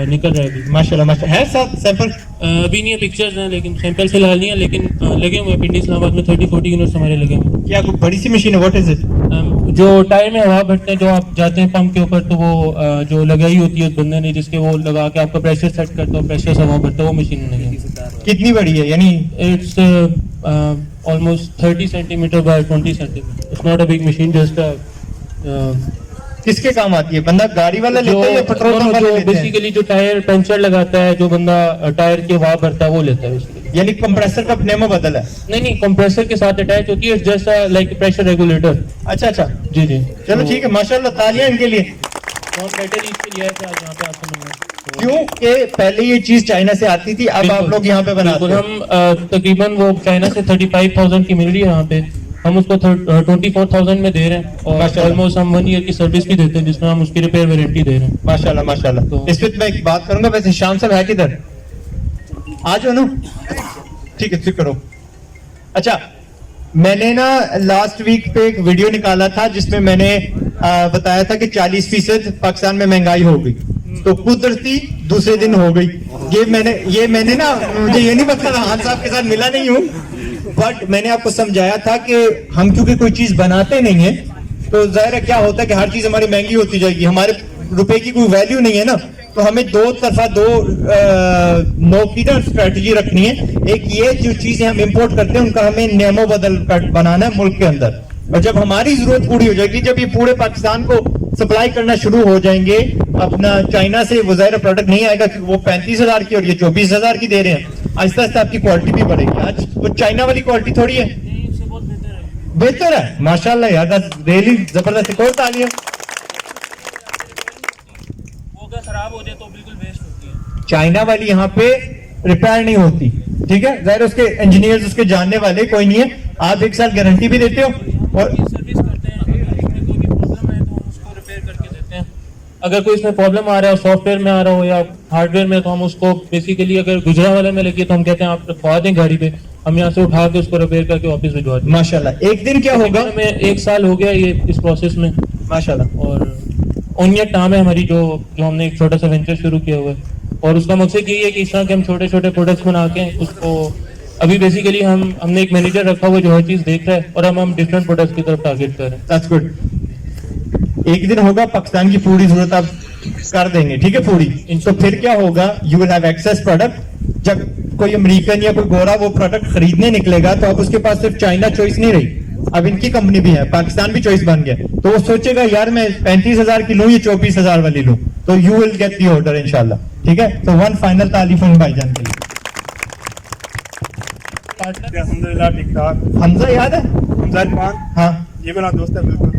निकल रहा है अभी। माशाल्लाह माशाल्लाह। है साथ सैंपल अभी नहीं है, पिक्चर्स हैं लेकिन सैंपल फिलहाल नहीं है, लेकिन लगे हुए हैं। पिंडी इस्लामाबाद में 30-40 यूनिट्स हमारे लगे हुए। क्या कोई बड़ी सी मशीन है, व्हाट इज इट? जो टायर में हवा भरते हैं, जो आप जाते हैं पंप के ऊपर तो वो जो लगाई होती है उस बंदे ने, जिसके वो लगा के आपका प्रेशर सेट करता है, प्रेशर से हवा भरता है, वो मशीन लगी। कितनी बड़ी है? यानी it's almost 30 centimetre bye 20 centimetre. It's not a big machine, just किसके काम आती है? बंदा गाड़ी वाला लेता है या पेट्रोल पंप वाला लेता है? बेसिकली जो टायर पंचर लगाता है, जो बंदा टायर की हवा भरता है वो लेता है बेसिकली। यानी कंप्रेसर का पनेमो बदल है? नहीं, कंप्रेसर के साथ अटैच होती है, जस्ट लाइक प्रेशर रेगुलेटर। अच्छा अच्छा, जी जी। चलो ठीक है, माशाल्लाह, तालियां इनके लिए। बहुत बेटर इसके लिए है कि आज यहाँ पे आपको मिलना है। क्योंकि पहले ये चीज चाइना से आती थी, अब आप लोग यहाँ पे बनाते बिल्कुल। हम तकरीबन वो चाइना से 35,000 की मिल रही है यहाँ पे, हम उसको 24,000 में दे रहे हैं और ऑलमोस्ट हम 1 ईयर की सर्विस भी देते हैं, जिसमें हम उसकी रिपेयर वारंटी दे रहे हैं। माशाल्लाह माशाल्लाह। तो इस वक्त मैं एक बात करूंगा, वैसे शाम साहब है किधर? आ जाओ ना। ठीक है, ठीक करो। अच्छा, मैंने ना लास्ट वीक पे एक वीडियो निकाला था जिसमें मैंने बताया था कि 40% पाकिस्तान में महंगाई हो गई, तो कुदरती दूसरे दिन हो गई। ये मैंने ना, मुझे ये नहीं पता था, खान साहब के साथ मिला नहीं हूँ, बट मैंने आपको समझाया था कि हम क्योंकि कोई चीज बनाते नहीं है तो जाहिर है क्या होता है कि हर चीज हमारी महंगी होती जाएगी, हमारे रुपए की कोई वैल्यू नहीं है ना। तो हमें दो नोकी ना स्ट्रेटजी रखनी है। एक ये जो चीजें हम इंपोर्ट करते हैं उनका हमें नियमों बदल कर बनाना है मुल्क के अंदर, और जब हमारी जरूरत पूरी हो जाएगी, जब ये पूरे पाकिस्तान को सप्लाई करना शुरू हो जाएंगे अपना चाइना से, वो जाहिर प्रोडक्ट नहीं आएगा क्योंकि वो 35,000 की और ये 24,000 की दे रहे हैं। आहिस्ता आहिस्ता आपकी क्वालिटी भी बढ़ेगी। आज वो चाइना वाली क्वालिटी थोड़ी है, बेहतर है माशाल्लाह यार, रियली जबरदस्त। एक और तालियां। वो अगर खराब हो जाए तो बिल्कुल वेस्ट होती है। चाइना वाली यहाँ पे रिपेयर नहीं होती, ठीक है, जाहिर उसके इंजीनियर्स उसके जानने वाले कोई नहीं है। आप 1 साल गारंटी भी देते हो और सर्विस करते हैं, अगर इसमें कोई भी प्रॉब्लम है तो हम उसको रिपेयर करके देते हैं। अगर कोई इसमें प्रॉब्लम आ रहा है, सॉफ्टवेयर में आ रहा हो या हार्डवेयर में, तो हम उसको बेसिकली, अगर गुजरावाला में लगी तो हम कहते हैं आप रखवा दें गाड़ी पे, हम यहाँ से उठा के उसको रिपेयर करके वापस भिजवा दें। माशाल्लाह। एक दिन क्या होगा? हमें 1 साल हो गया ये इस प्रोसेस में माशाल्लाह। और ओनियत नाम है हमारी, जो हमने एक छोटा सा वेंचर शुरू किया हुआ है, और उसका मकसद यही है कि इस तरह के हम छोटे छोटे प्रोडक्ट्स बना के उसको, अभी बेसिकली हमने एक मैनेजर रखा हुआ जो हर चीज देख रहा है, और हम डिफरेंट प्रोडक्ट्स की तरफ टारगेट कर रहे हैं। That's good. एक दिन होगा पाकिस्तान की पूरी जरूरत आप कर देंगे, ठीक है, पूरी। तो फिर क्या होगा? You will have access product. जब कोई अमेरिकन या कोई गोरा वो प्रोडक्ट खरीदने निकलेगा तो अब उसके पास सिर्फ चाइना चॉइस नहीं रही, अब इनकी कंपनी भी है, पाकिस्तान भी चॉइस बन गया। तो वो सोचेगा यार मैं 35,000 की लूं या 24,000 वाली लूं, तो you will get the order इंशाल्लाह। ठीक है, तो वन फाइनल तारीफ उन भाईजान के लिए। अल्हम्दुलिल्लाह ठीक ठाक। हमजा याद है? हमजा खान, हाँ, ये मेरा दोस्त है बिल्कुल।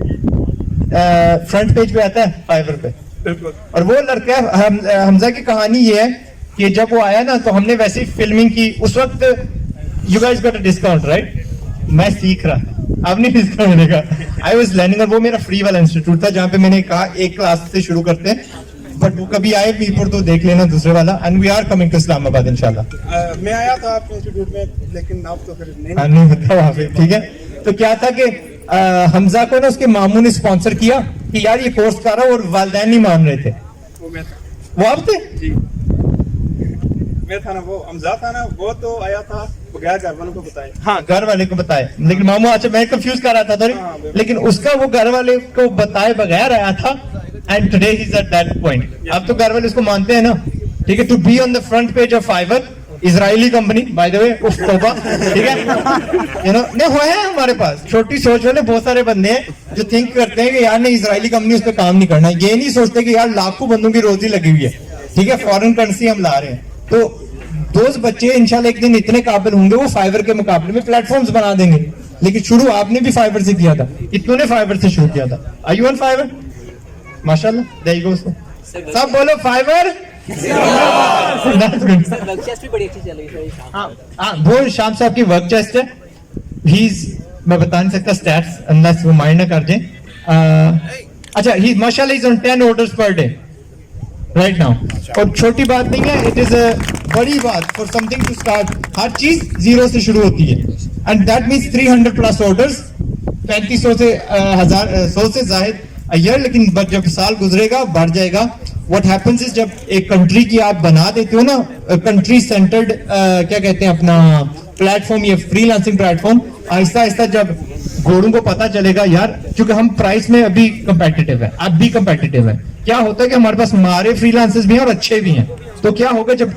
फ्रंट पेज पे आता है फाइवर पे, बिल्कुल। और वो लड़का है हमजा की कहानी ये है कि जब वो आया ना तो हमने वैसे ही फिल्मिंग की। उस वक्त you guys got a discount right? मैं सीख रहा, अब नहीं डिस्काउंट मिलेगा। आई वाज लर्निंग, और वो मेरा फ्री वाला इंस्टीट्यूट था जहाँ पे मैंने कहा एक क्लास से शुरू करते हैं, बट वो कभी आए मीरपुर तो देख लेना दूसरे वाला। And we are coming to Islamabad इंशाल्लाह। मैं आया था आपके इंस्टीट्यूट में, लेकिन आप तो फिर नहीं। नहीं होता वहाँ पे, ठीक है। तो क्या था कि हमजा को ना उसके मामू ने स्पॉन्सर किया कि यार ये कोर्स कर रहा, और वालिदैन नहीं मान रहे थे। वो वो आप थे? जी, मैं था ना, वो हमजा था ना, वो तो आया था बगैर घर वालों को बताए। हाँ, घर वाले को बताए, लेकिन मामू अच्छा मैं कंफ्यूज कर रहा था थोड़ी, लेकिन उसका वो घर वाले को बताए बगैर आया था and today he is at that point. अब तो घर वाले उसको मानते हैं ना, ठीक है। To be on the front page of Fiverr, Israeli company by the way, उफ तौबा, ठीक है। यू नो नहीं हुए हैं हमारे पास छोटी सोच वाले बहुत सारे बंदे हैं जो थिंक करते हैं कि यार नहीं इजरायली कंपनी उस पर काम नहीं करना, ये नहीं सोचते कि यार लाखों बंदों की रोजी लगी हुई है, ठीक है, फॉरेन करेंसी हम ला रहे हैं। तो दोस्त बच्चे इंशाल्लाह एक दिन इतने काबिल होंगे वो फाइवर के मुकाबले में प्लेटफॉर्म्स बना देंगे। लेकिन शुरू आपने भी फाइबर से किया था, कितनों ने फाइबर से शुरू किया था। Are you on Fiverr? माशाल्लाह, देयर यू गो। सब बोलो फाइवर। वर्क चेस्ट भी बड़ी अच्छी चल रही है। हाँ, वो शाम साहब की वर्क चेस्ट है। मैं बता नहीं सकता स्टैट्स अनलेस वो माइंड ना कर दें। अच्छा, ही माशाल्लाह is on 10 orders per day right now. और छोटी बात नहीं है, इट इज अ बड़ी बात फॉर समथिंग टू स्टार्ट। हर चीज जीरो से शुरू होती है and that means 300 plus orders, 3500 से 1000 100 से जायद अ ईयर। लेकिन जब साल गुजरेगा बढ़ जाएगा। व्हाट हैपेंस इज जब एक कंट्री की आप बना देते हो ना कंट्री सेंटर्ड क्या कहते हैं अपना प्लेटफॉर्म, ये फ्रीलांसिंग प्लेटफॉर्म, आहिस्ता आहिस्ता जब घोड़ों को पता चलेगा यार, क्योंकि हम प्राइस में अभी कंपेटिटिव है, अब भी कंपेटिटिव है। क्या होता है कि हमारे पास हमारे फ्रीलांसर्स भी हैं और अच्छे भी हैं। तो क्या होगा जब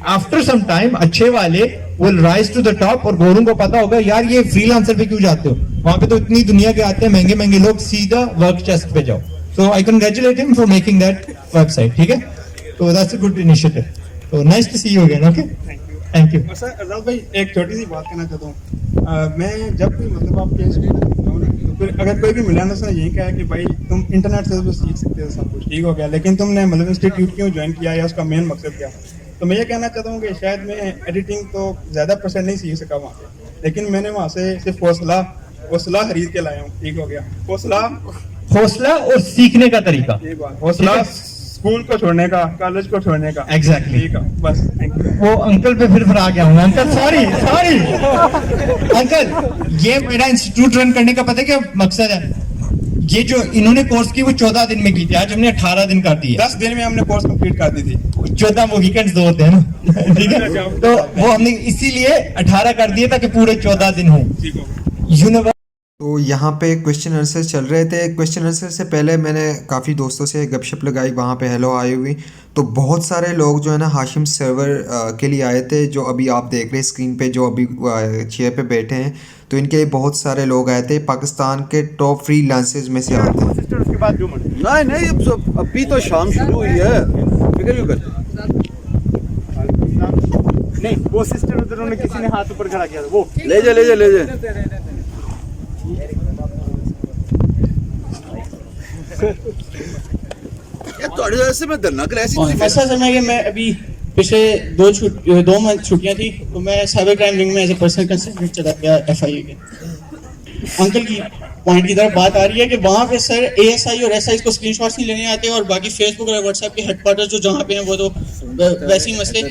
आफ्टर सम टाइम अच्छे वाले will rise to the top और घोड़ों को पता होगा यार ये फ्रीलांसर पे क्यों जाते हो, वहां पे तो इतनी दुनिया के आते हैं महंगे महंगे लोग, सीधा वर्क चेस्ट पे जाओ। So I congratulate him for making that website, ठीक है। तो that's a good initiative. So nice to see you again, okay? Thank you. और सर अजाद भाई एक छोटी सी बात कहना चाहता हूँ। मैं जब भी मतलब आपके इंस्टीट्यूट में हूँ ना, तो फिर अगर कोई भी मिला ना उसने यही कहा कि भाई तुम इंटरनेट से तो सीख सकते हो सब कुछ, ठीक हो गया, लेकिन तुमने मतलब इंस्टीट्यूट क्यों ज्वाइन किया या उसका मेन मकसद क्या? तो मैं ये कहना चाहता हूँ कि शायद मैं एडिटिंग तो ज़्यादा परसेंट नहीं सीख सका वहाँ पे, लेकिन मैंने वहाँ से सिर्फ हौसला खरीद के लाया हूँ, ठीक हो गया। हौसला और सीखने का तरीका, हौसला स्कूल को छोड़ने का, कॉलेज को छोड़ने का। एग्जैक्टली, ठीक है, बस थैंक यू। वो अंकल पे फिर आ गया हूँ। अंकल सॉरी अंकल, ये मेरा इंस्टीट्यूट रन करने का पता है क्या मकसद है? ये जो इन्होंने कोर्स की वो 14 दिन में की थी, आज हमने 18 दिन कर दी है। 10 दिन में हमने कोर्स कंप्लीट कर दी थी। 14 वो वीकेंड्स 2 होते हैं ना, ठीक है। तो वो हमने इसीलिए 18 कर दिए ताकि पूरे 14 दिन हो। यूनिवर्स तो यहाँ पे क्वेश्चन आंसर चल रहे थे। क्वेश्चन आंसर से पहले मैंने काफ़ी दोस्तों से गपशप लगाई, वहाँ पे हेलो आई हुई। तो बहुत सारे लोग जो है ना हाशिम सर्वर के लिए आए थे, जो अभी आप देख रहे हैं स्क्रीन पे, जो अभी चेयर पे बैठे हैं। तो इनके बहुत सारे लोग आए थे, पाकिस्तान के टॉप फ्रीलांसर्स में से आते हैं। उसके बाद जो नहीं अभी तो शाम शुरू हुई है, फिक्र क्यों करते? नहीं, वो सिस्टर उधर उन्होंने किसी ने हाथ ऊपर खड़ा किया था, वो ले जा यार वजह से मैं धरना कर ऐसा समय कि मैं अभी पिछले 2 मंथ छुट्टियां थी, तो मैं साइबर क्राइम विंग में एज ए पर्सनल कंसल्टेंट चला गया FIA के। अंकल की पॉइंट की तरफ बात आ रही है कि वहाँ पे सर ASI और SI को स्क्रीनशॉट्स नहीं लेने आते, और बाकी फेसबुक और व्हाट्सएप के हेडक्वार्टर जो जहाँ पे हैं वो तो वैसे ही मसले।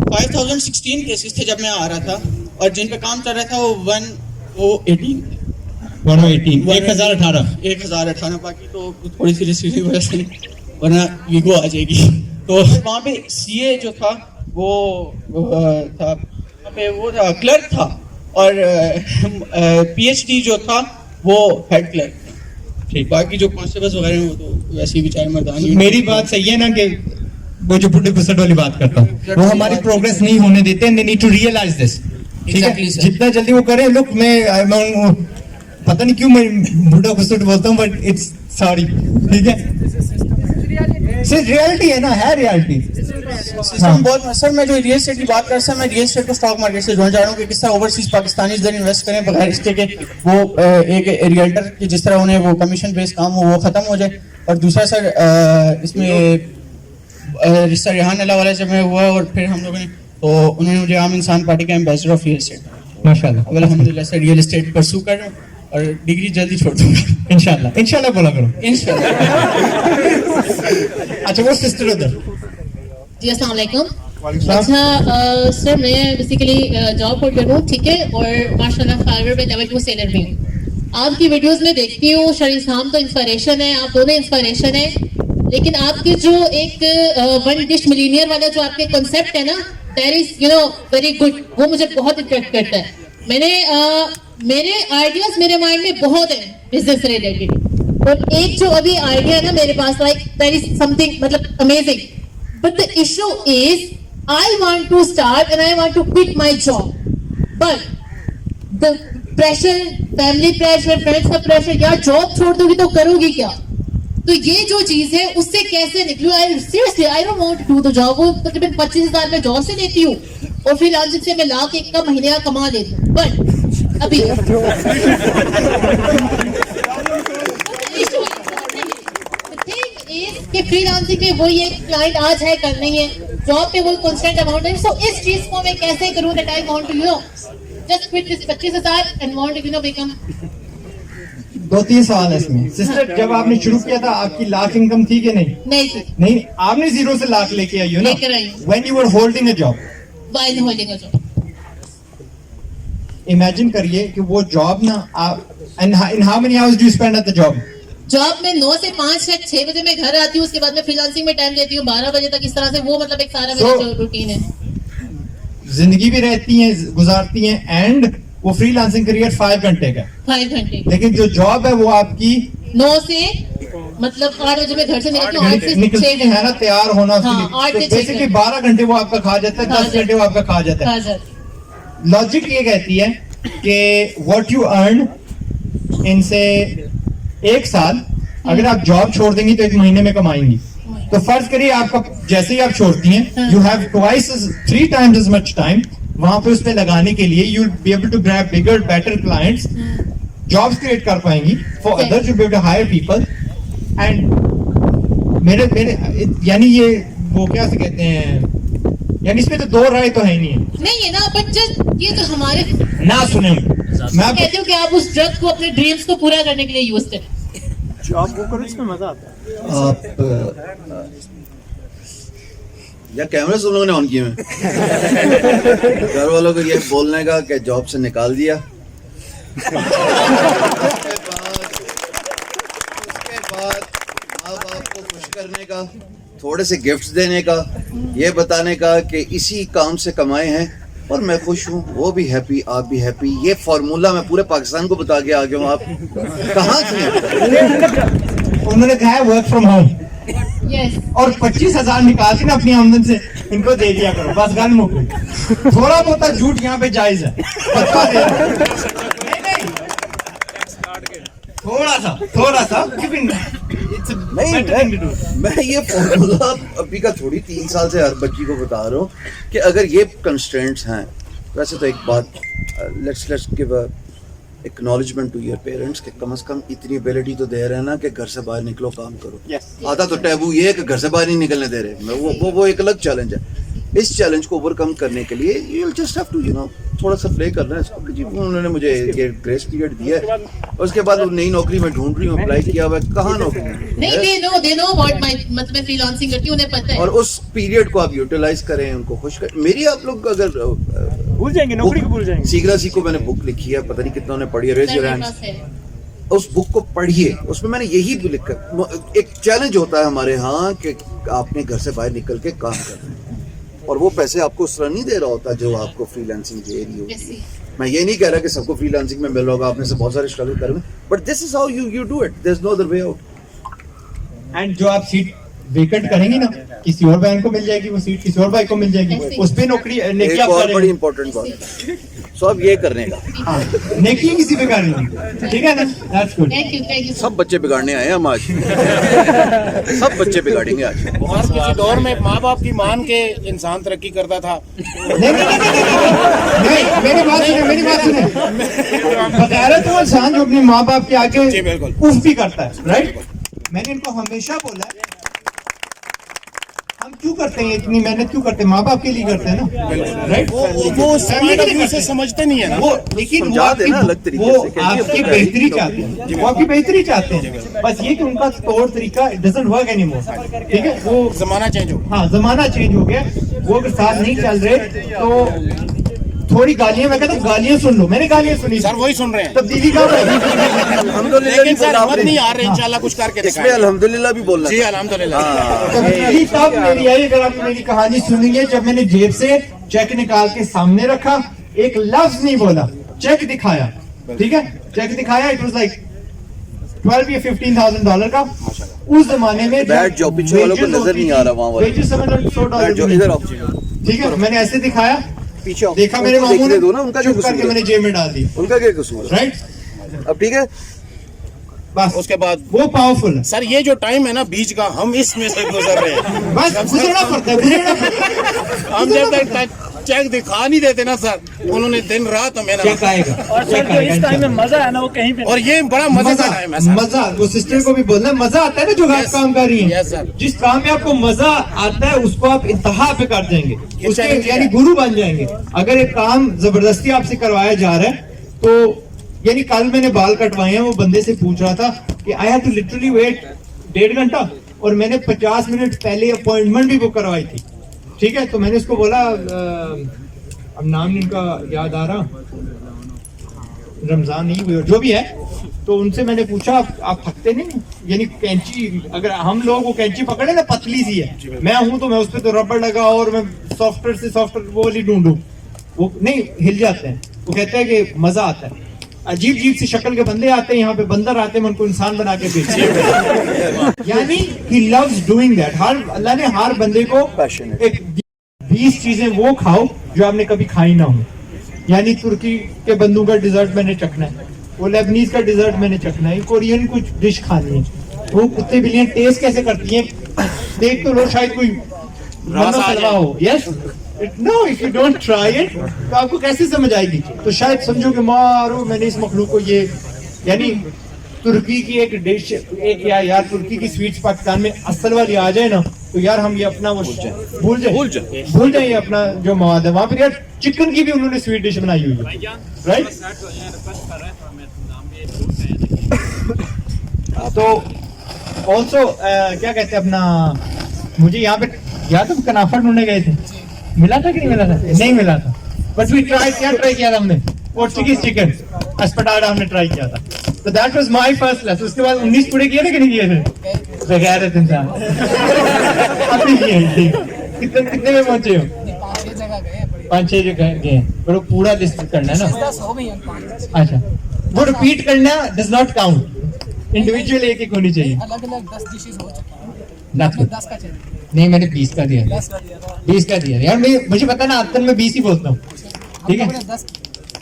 5016 केसेस थे जब मैं आ रहा था, और जिन पे काम चल रहा था वो 1018, बाकी तो थोड़ी सी रिस्क की वजह से, वरना वीगो आ जाएगी। तो वहाँ पे CA जो था वो था, वहाँ पे वो था क्लर्क था, और PhD जो था वो हेड क्लर्क था। ठीक, बाकी जो कॉन्स्टेबल्स वगैरह हैं वो तो वैसे ही बेचारे मर्दानी। मेरी बात सही है ना कि वो जो बुढ़े घुसट वाली बात करता हूँ, वो हमारी प्रोग्रेस नहीं होने देते। They need to realise this, ठीक है। जितना जल्दी वो करें, लुक मैं पता नहीं क्यों मैं बुढ़ा घुसट बोलता हूँ, बट इट्स सॉरी, ठीक है। सिर्फ रियलिटी है ना, है रियलिटी। सिस्टम बहुत सर, मैं जो रियल एस्टेट की बात कर रहा हूँ, मैं रियल एस्टेट को स्टॉक मार्केट से जोड़ना चाह रहा हूँ कि किस तरह ओवरसीज पाकिस्तानी इधर इन्वेस्ट करें बगैर इसके कि वो एक रियल्टर की जिस तरह उन्हें वो कमीशन बेस्ड काम हो वो खत्म हो जाए। और दूसरा सर इसमें रिश्ता रेहान अल्लाह वाला जब मैं हुआ, और फिर हम लोगों ने तो उन्होंने मुझे आम इंसान पार्टी का एम्बेसडर ऑफ रियल एस्टेट माशाल्लाह अल्हम्दुलिल्लाह सर रियल एस्टेट परसू कर रहा हूँ, और डिग्री जल्दी छोड़ दूंगा इंशाल्लाह बोला करो इंशाल्लाह। अच्छा, वो सिस्टर उधर। जी अस्सलाम वालेकुम। अच्छा सर, मैं बेसिकली जॉब होल्डर हूँ, ठीक है, और माशाल्लाह फाइवर में लेवल 2 सेलर भी हूँ। आपकी वीडियोस में देखती हूँ, शरीफ साहब तो इंस्पिरेशन है, आप दोनों इंस्पिरेशन है, लेकिन आपके जो एक वन डिश मिलीनियर वाला जो आपके कॉन्सेप्ट है ना, that is you know very good, वो मुझे बहुत इफेक्ट करता है। मेरे आइडियाज मेरे माइंड में बहुत है बिजनेस रिलेटेड, और एक जो अभी आइडिया है ना मेरे पास, लाइक दैट इज समथिंग मतलब amazing, but the issue is I want to start and I want to quit my job, but the pressure, family pressure, friends का प्रेशर, यार जॉब छोड़ दोगी तो करोगी क्या? तो ये जो चीज है उससे कैसे निकलूं? I seriously I don't want to do the job. वो तकरीबन 25,000 में जॉब से लेती हूँ और फ्रीलांसिंग से मैं लाख एक का महीने का कमा लेती हूँ, बट अभी कि फ्रीलांसिंग में वही एक क्लाइंट आज है, कल नहीं है, जॉब पे वही कांस्टेंट अमाउंट है। सो इस चीज को मैं कैसे करूं that I want to you know just quit this 25,000 and want to you know become. 2-3 सवाल है इसमें। सिस्टर, जब आपने शुरू किया था आपकी लाख इनकम थी कि नहीं? नहीं थी। नहीं, आपने जीरो से लाख लेके आई हो ना? लेकर आई हूं। When you were holding a job, while holding a job, imagine करिए कि वो जॉब ना आप, and in how many hours do you spend at the job? Job में 9 से 5 या 6 बजे मैं घर आती हूँ, उसके बाद मैं फ्रीलांसिंग में टाइम देती हूँ 12 बजे तक, इस तरह से वो मतलब एक सारा मेरा जो रूटीन है। जिंदगी भी रहती है, गुजारती हैं, एंड वो फ्रीलांसिंग करियर 5 घंटे का, 5 घंटे, लेकिन जो जॉब है वो आपकी 9 से मतलब 8 बजे मैं घर से निकलती हूँ, 8 से 6 निकलती है ना, तैयार होना उसके लिए। हाँ, 8 से 6 बेसिकली 12 घंटे वो आपका खा जाता है, 10 घंटे वो आपका खा जाता है। लॉजिक ये कहती है कि व्हाट यू अर्न इनसे 1 साल अगर आप जॉब छोड़ देंगी तो 1 महीने में कमाएंगी। तो फर्ज करिए आपका जैसे ही आप छोड़ती हैं, you have 3 times as much time वहां पे उस पे लगाने के लिए, you will be able to grab bigger better clients, jobs create कर पाएंगी for others, you be able to hire people. And मेरे यानी ये वो क्या से कहते हैं, यानी इसमें तो 2 राय तो है नहीं है। नहीं है ना, बट जस्ट ये जो हमारे ना सुने, मैं कहती हूँ कि आप उस ड्रग को अपने ड्रीम्स को पूरा करने के लिए यूज करें। जॉब वो करो, इसमें मजा आता है। आप या कैमरे से लोगों ने ऑन किए हैं घर वालों को ये बोलने का कि जॉब से निकाल दिया, उसके बाद माँ बाप को खुश करने का, थोड़े से गिफ्ट्स देने का, ये बताने का कि इसी काम से कमाए हैं और मैं खुश हूँ, वो भी हैप्पी, आप भी हैप्पी। ये फॉर्मूला मैं पूरे पाकिस्तान को बता के आ गया हूँ। आप कहाँ से? उन्होंने कहा है वर्क फ्रॉम होम, यस, और 25,000 निकाल के ना अपनी आमदन से इनको दे दिया करो, बस गन मुक गई। थोड़ा बहुत झूठ यहाँ पे जायज है, बता दे। नहीं, थोड़ा सा नहीं, मैं ये फॉर्मूला अभी का थोड़ी 3 साल से हर बच्ची को बता रहा हूँ कि अगर ये कंस्ट्रेंट्स हैं, वैसे तो एक बात, let's give a acknowledgement to your parents कि कम से कम इतनी एबिलिटी तो दे रहे हैं ना कि घर से बाहर निकलो, काम करो। आता तो टैबू ये है कि घर से बाहर नहीं निकलने दे रहे, वो एक अलग चैलेंज है। इस चैलेंज को ओवरकम करने के लिए you will just have to you know थोड़ा सा प्ले करना है इसको कि जी उन्होंने मुझे ये ग्रेस पीरियड दिया है, उसके बाद नई नौकरी में ढूंढ रही हूँ, अप्लाई किया हुआ है, कहाँ नौकरी नहीं, दे नो व्हाट माय मतलब मैं फ्रीलांसिंग करती हूँ, उन्हें पता है। और उस पीरियड को आप यूटिलाइज करें, उनको खुश करें। मेरी आप लोग अगर भूल जाएंगे, नौकरी को भूल जाएंगे। सीखना सीखो मैंने बुक लिखी है, पता नहीं कितनों ने पढ़ी है, रेज योर हैंड्स। उस बुक को पढ़िए, उसमें मैंने यही लिखा, एक चैलेंज होता है हमारे यहाँ कि आपने घर से बाहर निकल के काम करना है और वो पैसे आपको उस तरह नहीं दे रहा होता जो आपको फ्रीलांसिंग दे रही होगी। मैं ये नहीं कह रहा कि सबको फ्रीलांसिंग में मिल रहा होगा, आपने से बहुत सारे स्ट्रगल करे, but this is how you do it, there is no other way out. And जो आप सीट वेकेंट करेंगी ना, किसी और बहन को मिल जाएगी, वो सीट किसी और भाई को मिल जाएगी, उस पे नौकरी नेकी आप और बड़ी करेंगे। इंपॉर्टेंट बात, सो अब ये करने का नेकी किसी पे करेंगे, ठीक है ना? That's good. थैंक यू सब बच्चे बिगाड़ने आए हम आज सब बच्चे बिगाड़ेंगे आज। और किसी दौर में माँ बाप की मान के इंसान तरक्की करता था। नहीं, मेरी बात सुने। बगैरत वो इंसान जो अपने माँ बाप के आगे उफ भी करता है, राइट? मैंने इनको हमेशा बोला है, हम क्यों करते हैं इतनी मेहनत, क्यों करते हैं? माँ बाप के लिए करते हैं ना, राइट? वो से समझते नहीं है ना, वो लेकिन वो आपकी बेहतरी चाहते हैं, वो आपकी बेहतरी चाहते हैं, बस ये कि उनका तौर तरीका डजंट वर्क एनीमोर, ठीक है? वो जमाना चेंज हो, हाँ जमाना चेंज हो गया, वो अगर साथ नहीं चल रहे तो थोड़ी गालियां, मैं कहता हूँ गालियां सुन लो, मैंने गालियां सुनी सर, वही सुन रहे हैं, तब्दीली का लेकिन सर हिम्मत नहीं आ रही, इंशाल्लाह कुछ करके दिखाएं। अल्हम्दुलिल्लाह भी बोलना। जी अल्हम्दुलिल्लाह। तब्दीली तब मेरी आई, अगर आप मेरी कहानी सुनेंगे, जब मैंने जेब से चेक निकाल के सामने रखा, एक लफ्ज नहीं बोला, चेक दिखाया, ठीक है, चेक दिखाया, इट वाज लाइक 12 या $15,000 का। उस जमाने में बैठ जाओ, पीछे वालों को नजर नहीं आ रहा वहाँ वाला। wages $100 इधर ठीक है, मैंने ऐसे दिखाया, पीछे देखा मेरे मामू ने, दो ना, उनका क्या चुप करके कसूर मैंने जेब में डाल दी, उनका क्या कसूर है? राइट। अब ठीक है, बस उसके बाद वो पावरफुल है सर ये जो टाइम है ना बीच का, हम इसमें से गुजर रहे हैं। बस गुजरना पड़ता है, गुजरना पड़ता है। हम जब तक चेक दिखा नहीं देते ना सर, उन्होंने दिन रात हमें चेक आएगा, और सर जो इस टाइम में मजा है ना वो कहीं पे और ये बड़ा मजा का टाइम है सर। मजा, वो सिस्टर को भी बोलना मजा आता है ना जो आप काम कर रही हैं। Yes, sir. जिस काम में आपको मजा आता है उसको आप इंतहा पे कर जाएंगे, उसके यानी गुरु बन जाएंगे। अगर एक काम जबरदस्ती आपसे करवाया जा रहा है तो, यानी कल मैंने बाल कटवाए हैं, वो बंदे से पूछ रहा था कि I have to literally wait 1.5 घंटा, और मैंने 50 मिनट पहले अपॉइंटमेंट भी बुक करवाई थी, ठीक है। तो मैंने उसको बोला, अब नाम इनका याद आ रहा, रमजान नहीं हुई जो भी है, तो उनसे मैंने पूछा आप थकते नहीं, यानी कैंची, अगर हम लोग वो कैंची पकड़े ना पतली सी है, मैं हूं तो मैं उस पर तो रबड़ लगा और मैं सॉफ्टवेयर से सॉफ्टवेयर वो वाली ढूंढूं, वो नहीं हिल जाते हैं। वो कहते हैं कि मजा आता है, अजीब अजीब सी शक्ल के बंदे आते हैं यहाँ पे, बंदर आते हैं, उनको इंसान बना के भेजते यानी ही लव्स डूइंग दैट। हर अल्लाह ने हर बंदे को एक 20 चीजें वो खाओ जो आपने कभी खाई ना हो, यानी तुर्की के बंदों का डिजर्ट मैंने चखना है, वो लेबनीज का डिजर्ट मैंने चखना है, कोरियन कुछ डिश खानी है, वो कुत्ते बिल्लियां टेस्ट कैसे करती हैं देख तो लो, शायद कोई मसला हो। Yes no, if you don't try it तो आपको कैसे समझ आएगी, तो शायद समझो कि मारो मैंने इस मखलूक को ये, यानी तुर्की की एक डिश, एक यार तुर्की की स्वीट्स पाकिस्तान में असल वाली आ जाए ना, तो यार हम ये अपना वो भूल जाए ये अपना जो मवाद है। वहाँ पे यार चिकन की भी उन्होंने स्वीट डिश बनाई हुई है, राइट। तो ऑल्सो क्या कहते हैं अपना, मुझे यहाँ पे याद है कनाफा ढूंढने गए थे, मिला था कि नहीं मिला था? नहीं मिला था, बट वी ट्राई, क्या ट्राई किया था हमने, पोर्चुगीज चिकन अस्पताल हमने ट्राई किया था, तो that was my first lesson. उसके बाद 19 पूरे किए थे कि नहीं किए थे? बगैर इंसान अभी किए। कितने में पहुंचे हो? 5-6 जगह गए, पर वो पूरा लिस्ट करना है ना। अच्छा, वो रिपीट करना डज नॉट काउंट, इंडिविजुअल एक एक होनी चाहिए। अलग-अलग 10 डिशेस हो चुकी हैं, 10 का चाहिए। नहीं, मैंने 20 का दिया, 20 का दिया यार। मुझे पता ना, आदतन में 20 ही बोलता हूँ, ठीक है।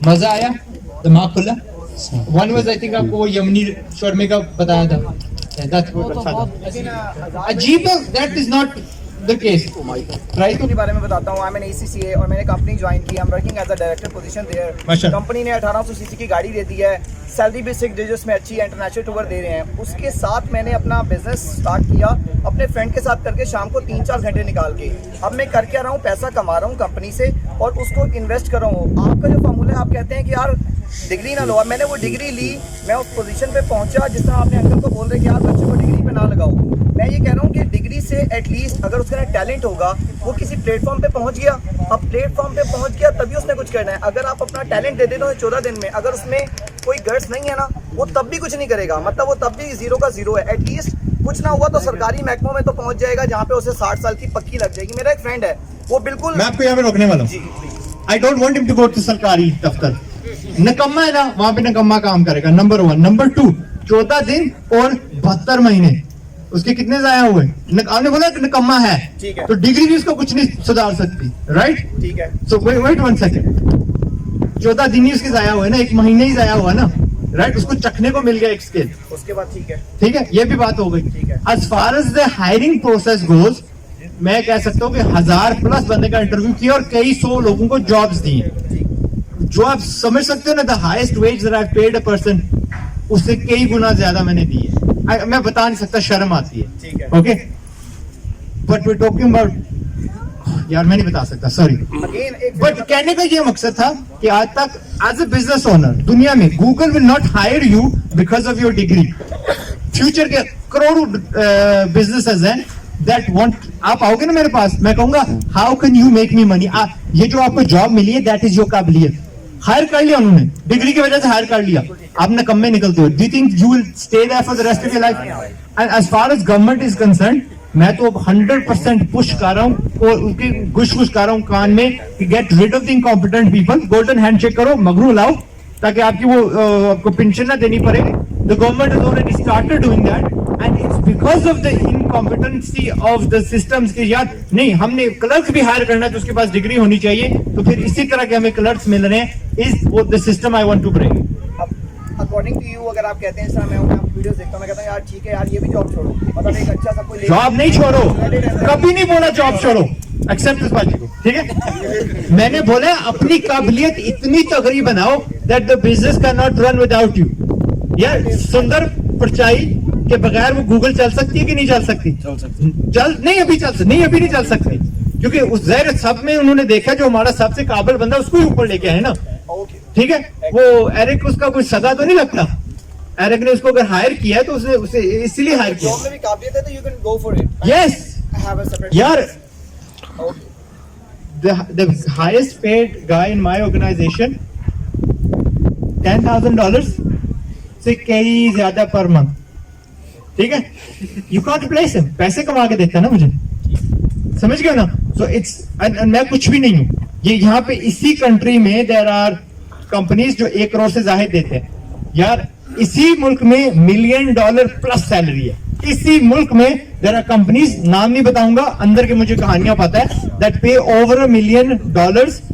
मजा आया, दिमाग खुला। वन वाज आई थिंक आपको वो यमनी शोरमे का बताया था, अजीब, that is not the case. Price के बारे में बताता हूँ, आई एम एन ACCA और मैंने कंपनी ज्वाइन की, I am working as a director position there. Company ने 1800 सीसी की गाड़ी दे दी है, सैलरी भी 6 डिजिट्स में अच्छी है, इंटरनेशनल टूर दे रहे हैं। उसके साथ मैंने अपना बिजनेस स्टार्ट किया अपने फ्रेंड के साथ करके, शाम को 3-4 घंटे निकाल के। अब मैं कर क्या रहा हूँ, पैसा कमा रहा हूँ कंपनी से और उसको इन्वेस्ट कर रहा हूँ। आपका जो फार्मूला है, आप कहते हैं कि यार डिग्री ना लो, अब मैंने वो डिग्री ली, मैं उस पोजीशन पे पहुंचा जिस तरह आपने अंकल को बोल रहे कि यार बच्चों को डिग्री पे ना लगाओ। मैं ये कह रहा हूँ कि डिग्री से एटलीस्ट अगर उसका टैलेंट होगा, वो किसी प्लेटफॉर्म पे पहुंच गया, अब प्लेटफॉर्म पे पहुंच गया तभी उसने कुछ करना है। अगर आप अपना टैलेंट दे देते हो 14 दिन में, अगर उसमें कोई गर्ड्स नहीं है ना, वो तब भी कुछ नहीं करेगा, मतलब वो तब भी 0 का 0 है। एटलीस्ट कुछ ना हुआ तो सरकारी महकमों में तो पहुंच जाएगा जहाँ पे उसे 60 साल की पक्की लग जाएगी। मेरा एक फ्रेंड है, वो बिल्कुल, मैं आपको यहाँ पे रोकने वाला हूँ। I don't want him to go to सरकारी दफ्तर, निकम्मा है ना, वहां पे निकम्मा काम करेगा, नंबर 1। नंबर 2, 14 दिन और 72 महीने, उसके कितने जाया हुए? आपने बोला कि निकम्मा है, ठीक है, तो डिग्री भी उसको कुछ नहीं सुधार सकती, राइट? ठीक है। सो वेट 1 सेकंड, 14 दिन ही उसके जाया हुए ना, 1 महीने ही जाया हुआ ना, राइट? उसको चखने को मिल गया एक स्किल, उसके बाद ठीक है, ठीक है, ये भी बात हो गई। As far as the hiring process goes, मैं कह सकता हूँ कि 1000+ बंदे का इंटरव्यू किया और कई 100 लोगों को जॉब्स दिए, जो आप समझ सकते हो ना, the highest ways that I paid a person, उससे कई गुना ज्यादा मैंने दी है। मैं बता नहीं सकता, शर्म आती है, okay, but we talking about, यार मैं नहीं बता सकता, सॉरी। बट कहने का ये मकसद था कि आज तक एज अ बिजनेस ओनर दुनिया में Google will not hire you because of your degree. Future के करोड़ों बिजनेसेस हैं दैट वांट, आप आओगे ना मेरे पास, मैं कहूंगा how can you make me money, ये जो आपको जॉब मिली है दैट इज योर काबिलियत। हायर कर लिया उन्होंने, डिग्री की वजह से हायर कर लिया, आप निकम्मे निकलते हो। Do you think you will stay there for the rest of your life? And as far as government is concerned, मैं तो 100% पुश कर रहा हूँ और उनकी घुस कर रहा हूँ कान में कि get rid of the incompetent people, golden handshake करो, मगरू लाओ, ताकि आपकी वो आपको पेंशन ना देनी पड़े. The government has already started doing that and it's because of the incompetency of the systems के. यार नहीं, हमने क्लर्क भी हायर करना है तो उसके पास डिग्री होनी चाहिए, तो फिर इसी तरह के हमें क्लर्क्स मिल रहे हैं. इज वो the system I want to break. According to you अगर आप कहते हैं सर, मैं वीडियोस देखता हूं, मैं कहता हूं यार ठीक है यार, ये भी जॉब छोड़ो, मतलब एक अच्छा सा कोई जॉब नहीं छोड़ो, कभी नहीं बोला जॉब छोड़ो, एक्सेप्ट इस बात को, ठीक है. मैंने बोला अपनी काबिलियत इतनी तगड़ी बनाओ that the business can not run without you. यार सुंदर परचाई के बगैर वो गूगल चल सकती है कि नहीं चल सकती? चल नहीं, अभी नहीं चल सकती, क्योंकि उस ज़ाहिर सब में उन्होंने देखा जो हमारा सबसे काबिल बंदा उसको ही ऊपर लेके आए ना. ठीक है, वो एरिक, उसका कोई सगा तो नहीं लगता. एरिक ने उसको अगर हायर किया है तो उसने उसे इसलिए हायर किया. जॉब में भी काबिलियत है तो you can go for it. Yes have a separate यार. The highest paid guy in my organization, $10,000 से कई ज्यादा पर मंथ. ठीक है, यू कांट रिप्लेस हिम. पैसे कमा के देता है ना मुझे, समझ गए ना. सो इट्स, मैं कुछ भी नहीं हूँ. ये यहाँ पे इसी कंट्री में देयर आर कंपनीज जो 1 करोड़ से ज्यादा देते हैं. यार इसी मुल्क में $1 मिलियन प्लस सैलरी है. इसी मुल्क में देयर आर कंपनीज, नाम नहीं बताऊंगा, अंदर के मुझे कहानियां पता है, दैट पे over $1 million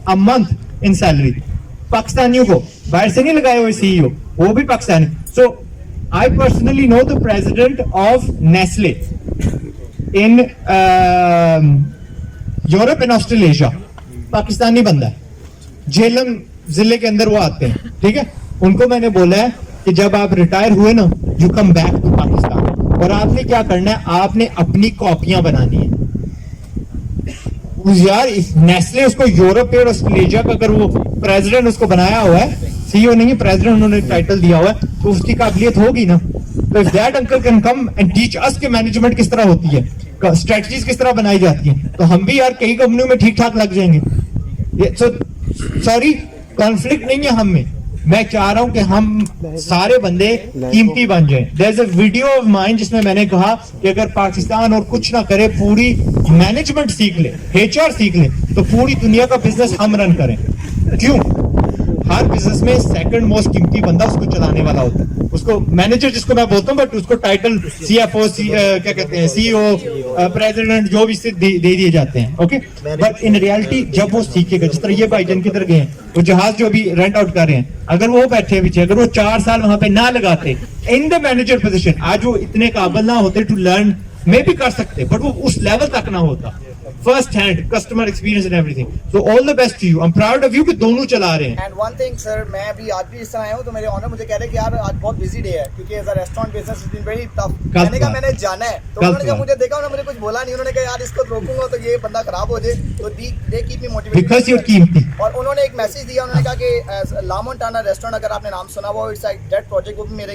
a month in salary. पाकिस्तानियों को, बाहर से नहीं लगाए हुए सीईओ, वो भी Pakistani. So I personally know the president of Nestle in Europe and Australasia, Pakistani बंदा है. झेलम जिले के अंदर वो आते हैं. ठीक है, उनको मैंने बोला है कि जब आप रिटायर हुए ना, you come back to Pakistan, और आपने क्या करना है, आपने अपनी कॉपियां बनानी है. यार नेस्ले उसको यूरोप और ऑस्ट्रेलिया का अगर वो प्रेसिडेंट उसको बनाया हुआ है, सीईओ नहीं प्रेसिडेंट उन्होंने टाइटल दिया हुआ है, तो उसकी काबिलियत होगी ना. तो if that uncle can come and teach us के मैनेजमेंट किस तरह होती है, स्ट्रेटजीज किस तरह बनाई जाती है, तो हम भी यार कई कंपनियों में ठीक ठाक लग जाएंगे. सॉरी, कॉन्फ्लिक्ट नहीं है हम में. मैं चाह रहा हूं कि हम सारे बंदे कीमती बन जाएं. There is a video of mine जिसमें मैंने कहा कि अगर पाकिस्तान और कुछ ना करे, पूरी मैनेजमेंट सीख ले, HR सीख ले, तो पूरी दुनिया का बिजनेस हम रन करें. क्यों? हर बिजनेस में सेकंड मोस्ट कीमती बंदा उसको चलाने वाला होता है, उसको मैनेजर जिसको मैं बोलता हूँ, बट उसको टाइटल CFO, क्या कहते हैं, CEO, प्रेसिडेंट, जो भी इससे दे दिए जाते हैं. ओके, बट इन रियलिटी जब वो सीखेगा, जिस तरह ये भाईजान किधर गए हैं, वो जहाज जो भी रेंट आउट कर रहे हैं, अगर वो बैठे पीछे, अगर वो 4 साल वहां पे ना लगाते इन द मैनेजर पोजीशन, आज वो इतने काबिल ना होते टू लर्न, में भी कर सकते, बट वो उस लेवल तक ना होता. First hand customer experience and everything. So all the best to you. I am proud of you कि दोनों चला रहे हैं. एंड वन थिंग सर, मैं अभी आज भी इस तरह आया हूँ, तो मेरे ऑनर मुझे कह रहे हैं कि यार आज बहुत बिजी डे है, क्योंकि as a restaurant business is been very tough. मैंने कहा मैंने जाना है, तो उन्होंने जब मुझे देखा, उन्होंने मुझे कुछ बोला नहीं. उन्होंने कहा यार इसको रोकूंगा तो ये बंदा खराब हो जाए, तो they keep me motivated because you are कीमती. और उन्होंने एक मैसेज दिया, उन्होंने कहा कि ला मोंटाना रेस्टोरेंट, अगर आपने नाम सुना वो, इट्स लाइक दैट प्रोजेक्ट. वो भी मेरे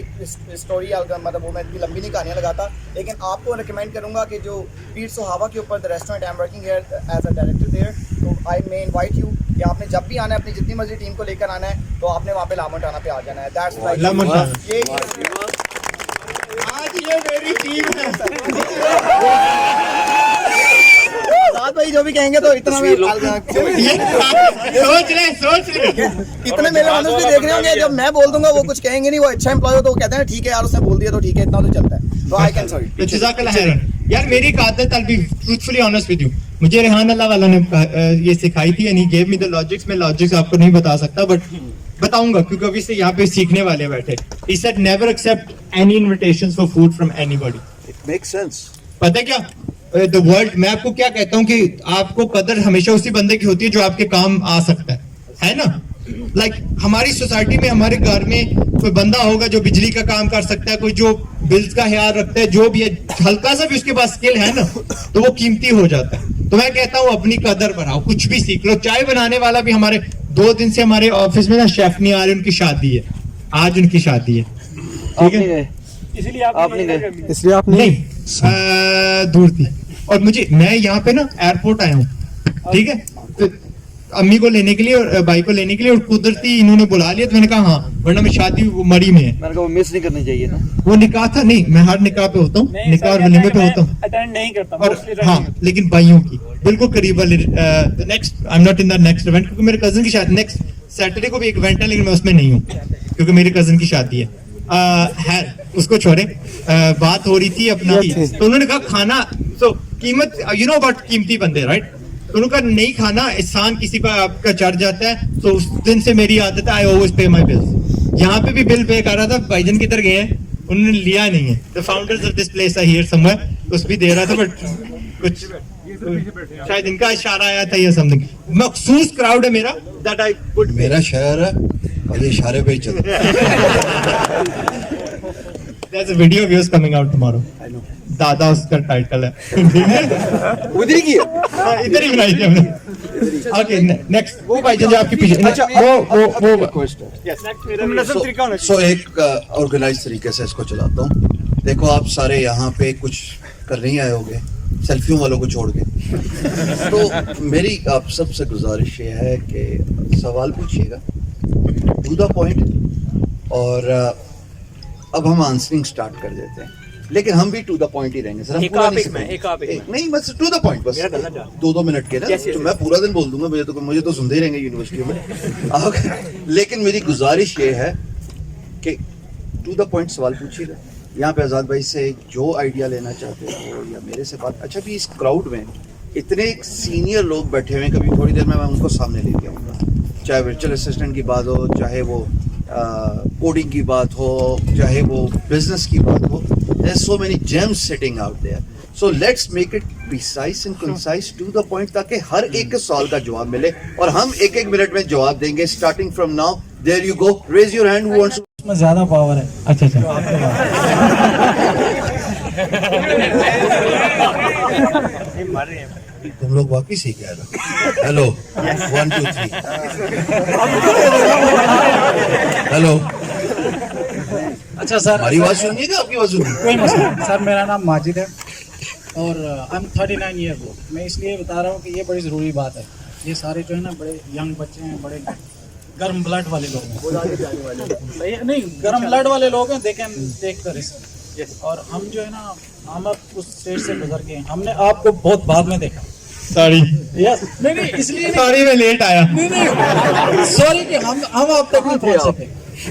स्टोरी, मतलब वो मैं इतनी लंबी नहीं कहानियां लगाता, लेकिन आपको रिकमेंड करूंगा कि जो पीर सोहावा के ऊपर the restaurant, I am working here as a director there, तो आई मे इनवाइट यू कि आपने जब भी आना है, अपनी जितनी मर्जी टीम को लेकर आना है, तो आपने वहाँ पे ला मोंटाना पे आ जाना है. That's like La Montana. ये आज ये मेरी टीम है. आजाद भाई जो भी कहेंगे तो इतना मैं सोच ले इतने मेरे मनुष्य भी देख रहे होंगे, जब मैं बोल दूंगा वो कुछ कहेंगे नहीं. वो अच्छा एम्प्लॉय हो तो वो कहते हैं ठीक है यार, उसने बोल दिया तो ठीक है, इतना तो चलता है. तो आई कैन सॉरी. जज़ाकल्लाह खैरन. यार मेरी एक आदत, I'll be truthfully honest with you, मुझे रेहान अल्लाह वाला ने ये सिखाई थी, यानी gave me the logics. मैं लॉजिक्स आपको नहीं बता सकता, बट बताऊंगा क्योंकि अभी से यहाँ पे सीखने वाले बैठे. He said never accept any invitations for food from anybody. It makes sense. पता है क्या, द वर्ल्ड, मैं आपको क्या कहता हूँ कि आपको कदर हमेशा उसी बंदे की होती है जो आपके काम आ सकता है ना. लाइक हमारी सोसाइटी में, हमारे घर में कोई बंदा होगा जो बिजली का काम कर सकता है, कोई जो बिल्स का ख्याल रखता है, जो भी है, हल्का सा भी उसके पास स्किल है ना, तो वो कीमती हो जाता है. तो मैं कहता हूँ अपनी कदर बढ़ाओ, कुछ भी सीख लो. चाय बनाने वाला भी, हमारे 2 दिन से हमारे ऑफिस में ना शेफ नहीं आ रहे, उनकी शादी है, आज उनकी शादी है. ठीक है, इसलिए आप नहीं गए. इसलिए आप नहीं, दूर थी. और मैं यहाँ पे ना एयरपोर्ट आया हूँ, ठीक है, तो अम्मी को लेने के लिए और भाई को लेने के लिए, और कुदरती इन्होंने बुला लिया तो मैंने कहा हाँ, वरना मैं शादी मरी में है। मैंने कहा वो मिस नहीं करनी चाहिए ना। वो निकाह था नहीं, मैं हर निकाह पे होता हूँ, निकाह और वलीमे पे होता हूँ, अटेंड नहीं करता और हाँ लेकिन भाइयों की बिल्कुल करीब वाले next, I am not in the next event, क्योंकि मेरे कजन की शादी नेक्स्ट सैटरडे को भी एक इवेंट है, लेकिन मैं उसमें नहीं हूँ क्योंकि मेरे कजन की शादी है। उसको छोड़े, बात हो रही थी अपना, तो उन्होंने कहा खाना, तो कीमत यू नो अबाउट कीमती बंदे राइट, तो उन्होंने कहा नहीं खाना, एहसान किसी पर आपका चढ़ जाता है, तो उस दिन से मेरी आदत है, आई ऑलवेज पे माय बिल्स। यहाँ पे भी बिल पे कर रहा था, भाईजान किधर गए हैं, उन्होंने लिया नहीं है, the founders of this place are here somewhere, उस भी दे रहा था बट कुछ शायद इनका इशारा आया था या समथिंग, मखसूस क्राउड है मेरा, दैट आई पुट, मेरा शहर है और ये इशारे पे ही चलता है। There's a video of yours coming out tomorrow. I know. दादा उसका टाइटल है। उधर ही किया? हाँ इधर ही बनाई थी हमने। Okay next वो भाई जो आपके पीछे, अच्छा वो रिक्वेस्ट है। सो एक ऑर्गेनाइज तरीके से इसको चलाता हूँ। देखो आप सारे यहाँ पे कुछ कर नहीं आए होगे, सेल्फियों वालों को छोड़ के, तो मेरी आप सबसे गुजारिश ये है कि सवाल पूछिएगा, टू द पॉइंट, और अब हम आंसरिंग स्टार्ट कर देते हैं, लेकिन हम भी टू द पॉइंट ही रहेंगे सर, हम पूरा नहीं बस टू द पॉइंट, बस 2-2 मिनट के ना, तो मैं पूरा दिन बोल दूंगा, मुझे तो सुनते ही रहेंगे यूनिवर्सिटी में। लेकिन मेरी गुजारिश ये है कि टू द पॉइंट सवाल पूछिएगा। यहाँ पे आज़ाद भाई से जो आइडिया लेना चाहते हो या मेरे से बात, अच्छा भी इस क्राउड में इतने सीनियर लोग बैठे हुए हैं, कभी थोड़ी देर में मैं उनको सामने लेके आऊँगा, चाहे वर्चुअल असिस्टेंट की बात हो, चाहे वो कोडिंग की बात हो, चाहे वो बिजनेस की बात हो, there are so many gems sitting out there, so let's make it precise and concise, to the point, ताकि हर एक के सवाल का जवाब मिले और हम 1-1 मिनट में जवाब देंगे, starting from now, there you go, raise your hand who wants to। उसमें ज्यादा पावर है। अच्छा तुम लोग वाकई सीख गए ना। Hello 1 2 3 hello. अच्छा सर, हमारी आवाज सुनिए कि आपकी आवाज सुनिए? कोई मसला नहीं सर, मेरा नाम माजिद है और आई एम 39 ईयर ओल्ड। मैं इसलिए बता रहा हूँ कि ये बड़ी ज़रूरी बात है, ये सारे जो है ना बड़े यंग बच्चे हैं, बड़े गर्म ब्लड वाले लोग हैं, नहीं गर्म ब्लड वाले लोग हैं, they can take the risk, और हम जो है ना, हम अब उस स्टेज से गुजर गए, हमने आपको बहुत बाद में देखा। सॉरी यस नहीं इसलिए सॉरी मैं लेट आया, नहीं सॉरी कि हम आप तक नहीं पहुंच सके,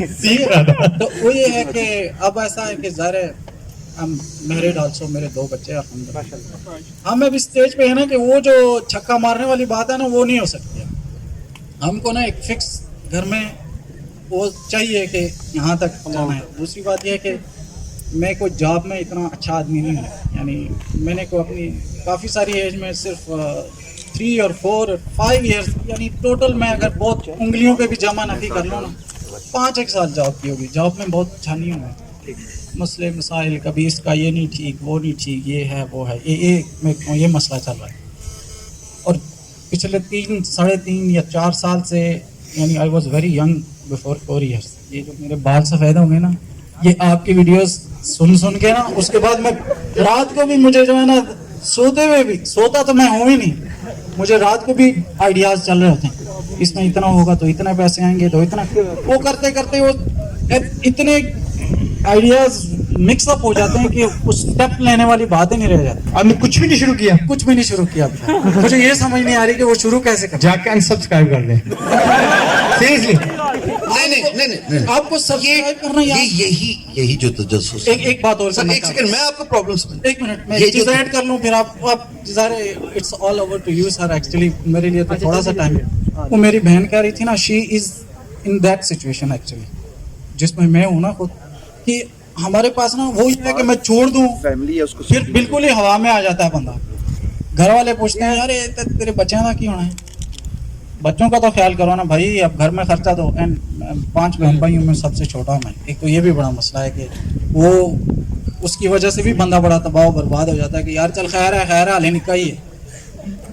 सीख रहा था। तो वो ये है कि अब ऐसा है कि ज़ाहिर है हम मैरिड आल्सो, मेरे 2 बच्चे अल्हम्दुलिल्लाह, हम अब इस स्टेज पे है ना कि वो जो छक्का मारने वाली बात है ना, वो नहीं हो सकती है। हमको ना एक फिक्स घर में वो चाहिए कि यहाँ तक जाना है। दूसरी बात यह है कि मैं कोई जॉब में इतना अच्छा आदमी नहीं हूँ, यानी मैंने को अपनी काफ़ी सारी एज में सिर्फ 3 और 4 और 5 ईयर्स, यानी टोटल मैं अगर बहुत उंगलियों पे भी जमा नफी कर लूँ ना, 5-1 साल जॉब की होगी। जॉब में बहुत अच्छा नहीं हूँ मैं, मसले मसाइल, कभी इसका ये नहीं ठीक, वो नहीं ठीक, ये है वो है, ये मसला चल रहा है। और पिछले 3-3.5 या 4 साल से, यानी I was very young before 4 years, ये जो मेरे बाल सफ़ेद होंगे ना, ये आपकी वीडियोस सुन के ना, उसके बाद मैं रात को भी, मुझे जो है ना सोते हुए भी, सोता तो मैं हूँ ही नहीं, मुझे रात को भी आइडियाज़ चल रहे होते हैं, इसमें इतना होगा तो इतने पैसे आएंगे, तो इतना, वो करते करते वो इतने आइडियाज मिक्सअप हो जाते हैं कि उस स्टेप लेने वाली बातें नहीं रह जाती। आपने कुछ भी नहीं शुरू किया? कुछ भी नहीं शुरू किया। मुझे ये समझ नहीं आ रही कि वो शुरू कैसे करें। जाके अनसब्सक्राइब कर दें सीरियसली। नहीं आपको सब्सक्राइब करना, यही जो तजस्सुस। एक बात और सर, एक सेकंड, मैं आपको प्रॉब्लम समझ, 1 मिनट मैं ये चीज ऐड कर लूं, फिर आप it's all over to you sir. Actually मेरे लिए तो थोड़ा सा टाइम, वो मेरी बहन कह रही थी ना, she is in that situation actually, जिसमें मैं हूं ना खुद, कि हमारे पास ना वो है कि मैं छोड़ दूं, फैमिली है उसको, फिर बिल्कुल ही हवा में आ जाता है बंदा। घर वाले पूछते हैं, अरे तेरे बच्चों का क्यों होना है? बच्चों का तो ख्याल करो ना भाई, अब घर में खर्चा दो। एंड 5 बहन भाइयों में सबसे छोटा हूँ मैं। एक तो ये भी बड़ा मसला है कि वो, उसकी वजह से भी बंदा बड़ा तबाह बर्बाद हो जाता है कि यार चल खैर है हाले निका ही है।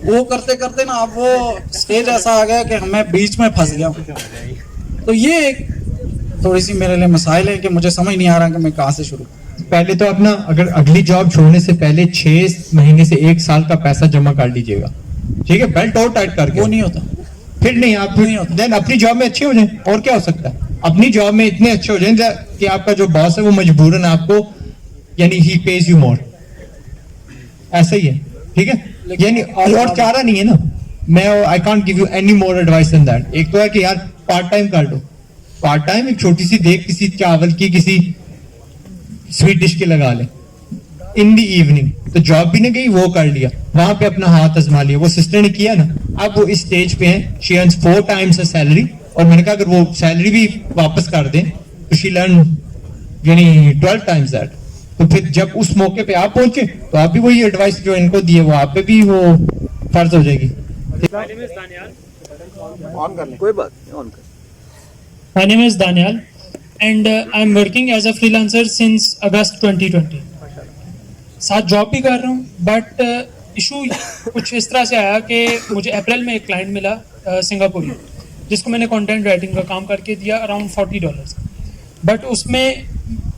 वो करते करते ना अब वो स्टेज ऐसा आ गया कि मैं बीच में फंस गया। तो ये एक थोड़ी सी मेरे लिए मसाइल है कि मुझे समझ नहीं आ रहा कि मैं कहाँ से शुरू। पहले तो अपना, अगर अगली जॉब छोड़ने से पहले 6 महीने से 1 साल का पैसा जमा कर लीजिएगा, ठीक है? बेल्ट और टाइट करके। वो नहीं होता, फिर नहीं आप देन अपनी जॉब में अच्छे हो जाएं, और क्या हो सकता है, अपनी जॉब में इतने अच्छे हो जाएं कि आपका जो बॉस है वो मजबूरन आपको यानी ही पेज यू मोर, ऐसा ही है, ठीक है, यानी और चारा नहीं है ना। मैं I can't give you any more advice than that. एक तो है कि यार पार्ट टाइम कर दो, पार्ट टाइम एक छोटी सी देख किसी चावल की किसी स्वीट डिश की लगा ले इन द इवनिंग, तो जॉब भी नहीं गई, वो कर लिया, वहां पे अपना हाथ आजमा लिया। वो सिस्टर ने किया ना, अब वो इस स्टेज पे है, शी अर्न्स 4 times सैलरी, और मैंने कहा अगर वो सैलरी भी वापस कर दें तो शी लर्न यानी 12 times दैट। तो फिर जब उस मौके पे आप पहुंचे तो आप भी वही एडवाइस जो इनको दिए वो आप पे भी वो फर्ज हो जाएगी। कोई बात नहीं, ऑन कर। My name is Daniel and I'm working as a freelancer since August 2020. साथ जॉब भी कर रहा हूँ, बट इशू कुछ इस तरह से आया कि मुझे अप्रैल में एक क्लाइंट मिला सिंगापुर, जिसको मैंने कंटेंट राइटिंग का काम करके दिया अराउंड $40, बट उसमें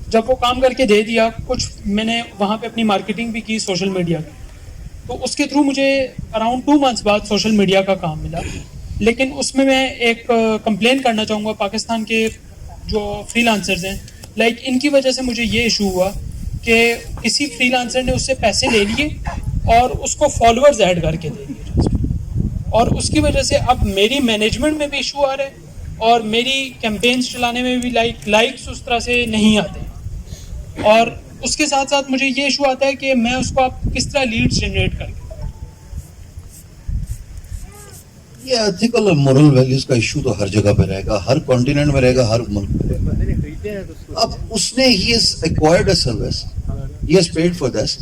जब वो काम करके दे दिया, कुछ मैंने वहाँ पे अपनी मार्केटिंग भी की सोशल मीडिया की, तो उसके थ्रू मुझे अराउंड 2 months बाद सोशल मीडिया का काम मिला। लेकिन उसमें मैं एक कंप्लेन करना चाहूँगा पाकिस्तान के जो फ्रीलांसर्स हैं, लाइक इनकी वजह से मुझे ये इशू हुआ कि किसी फ्रीलांसर ने उससे पैसे ले लिए और उसको फॉलोअर्स ऐड करके दे दिए, और उसकी वजह से अब मेरी मैनेजमेंट में भी इशू आ रहा है और मेरी कैंपेन्स चलाने में भी लाइक्स उस तरह से नहीं आते, और उसके साथ साथ मुझे ये इशू आता है कि मैं उसको आप किस तरह लीड्स जनरेट करूँ। ये एथिकल और मोरल वैल्यूज का इशू तो हर जगह पे रहेगा, हर कॉन्टिनेंट में रहेगा, हर मुल्क में रहेगा। अब उसने he has acquired a service, he has paid for this,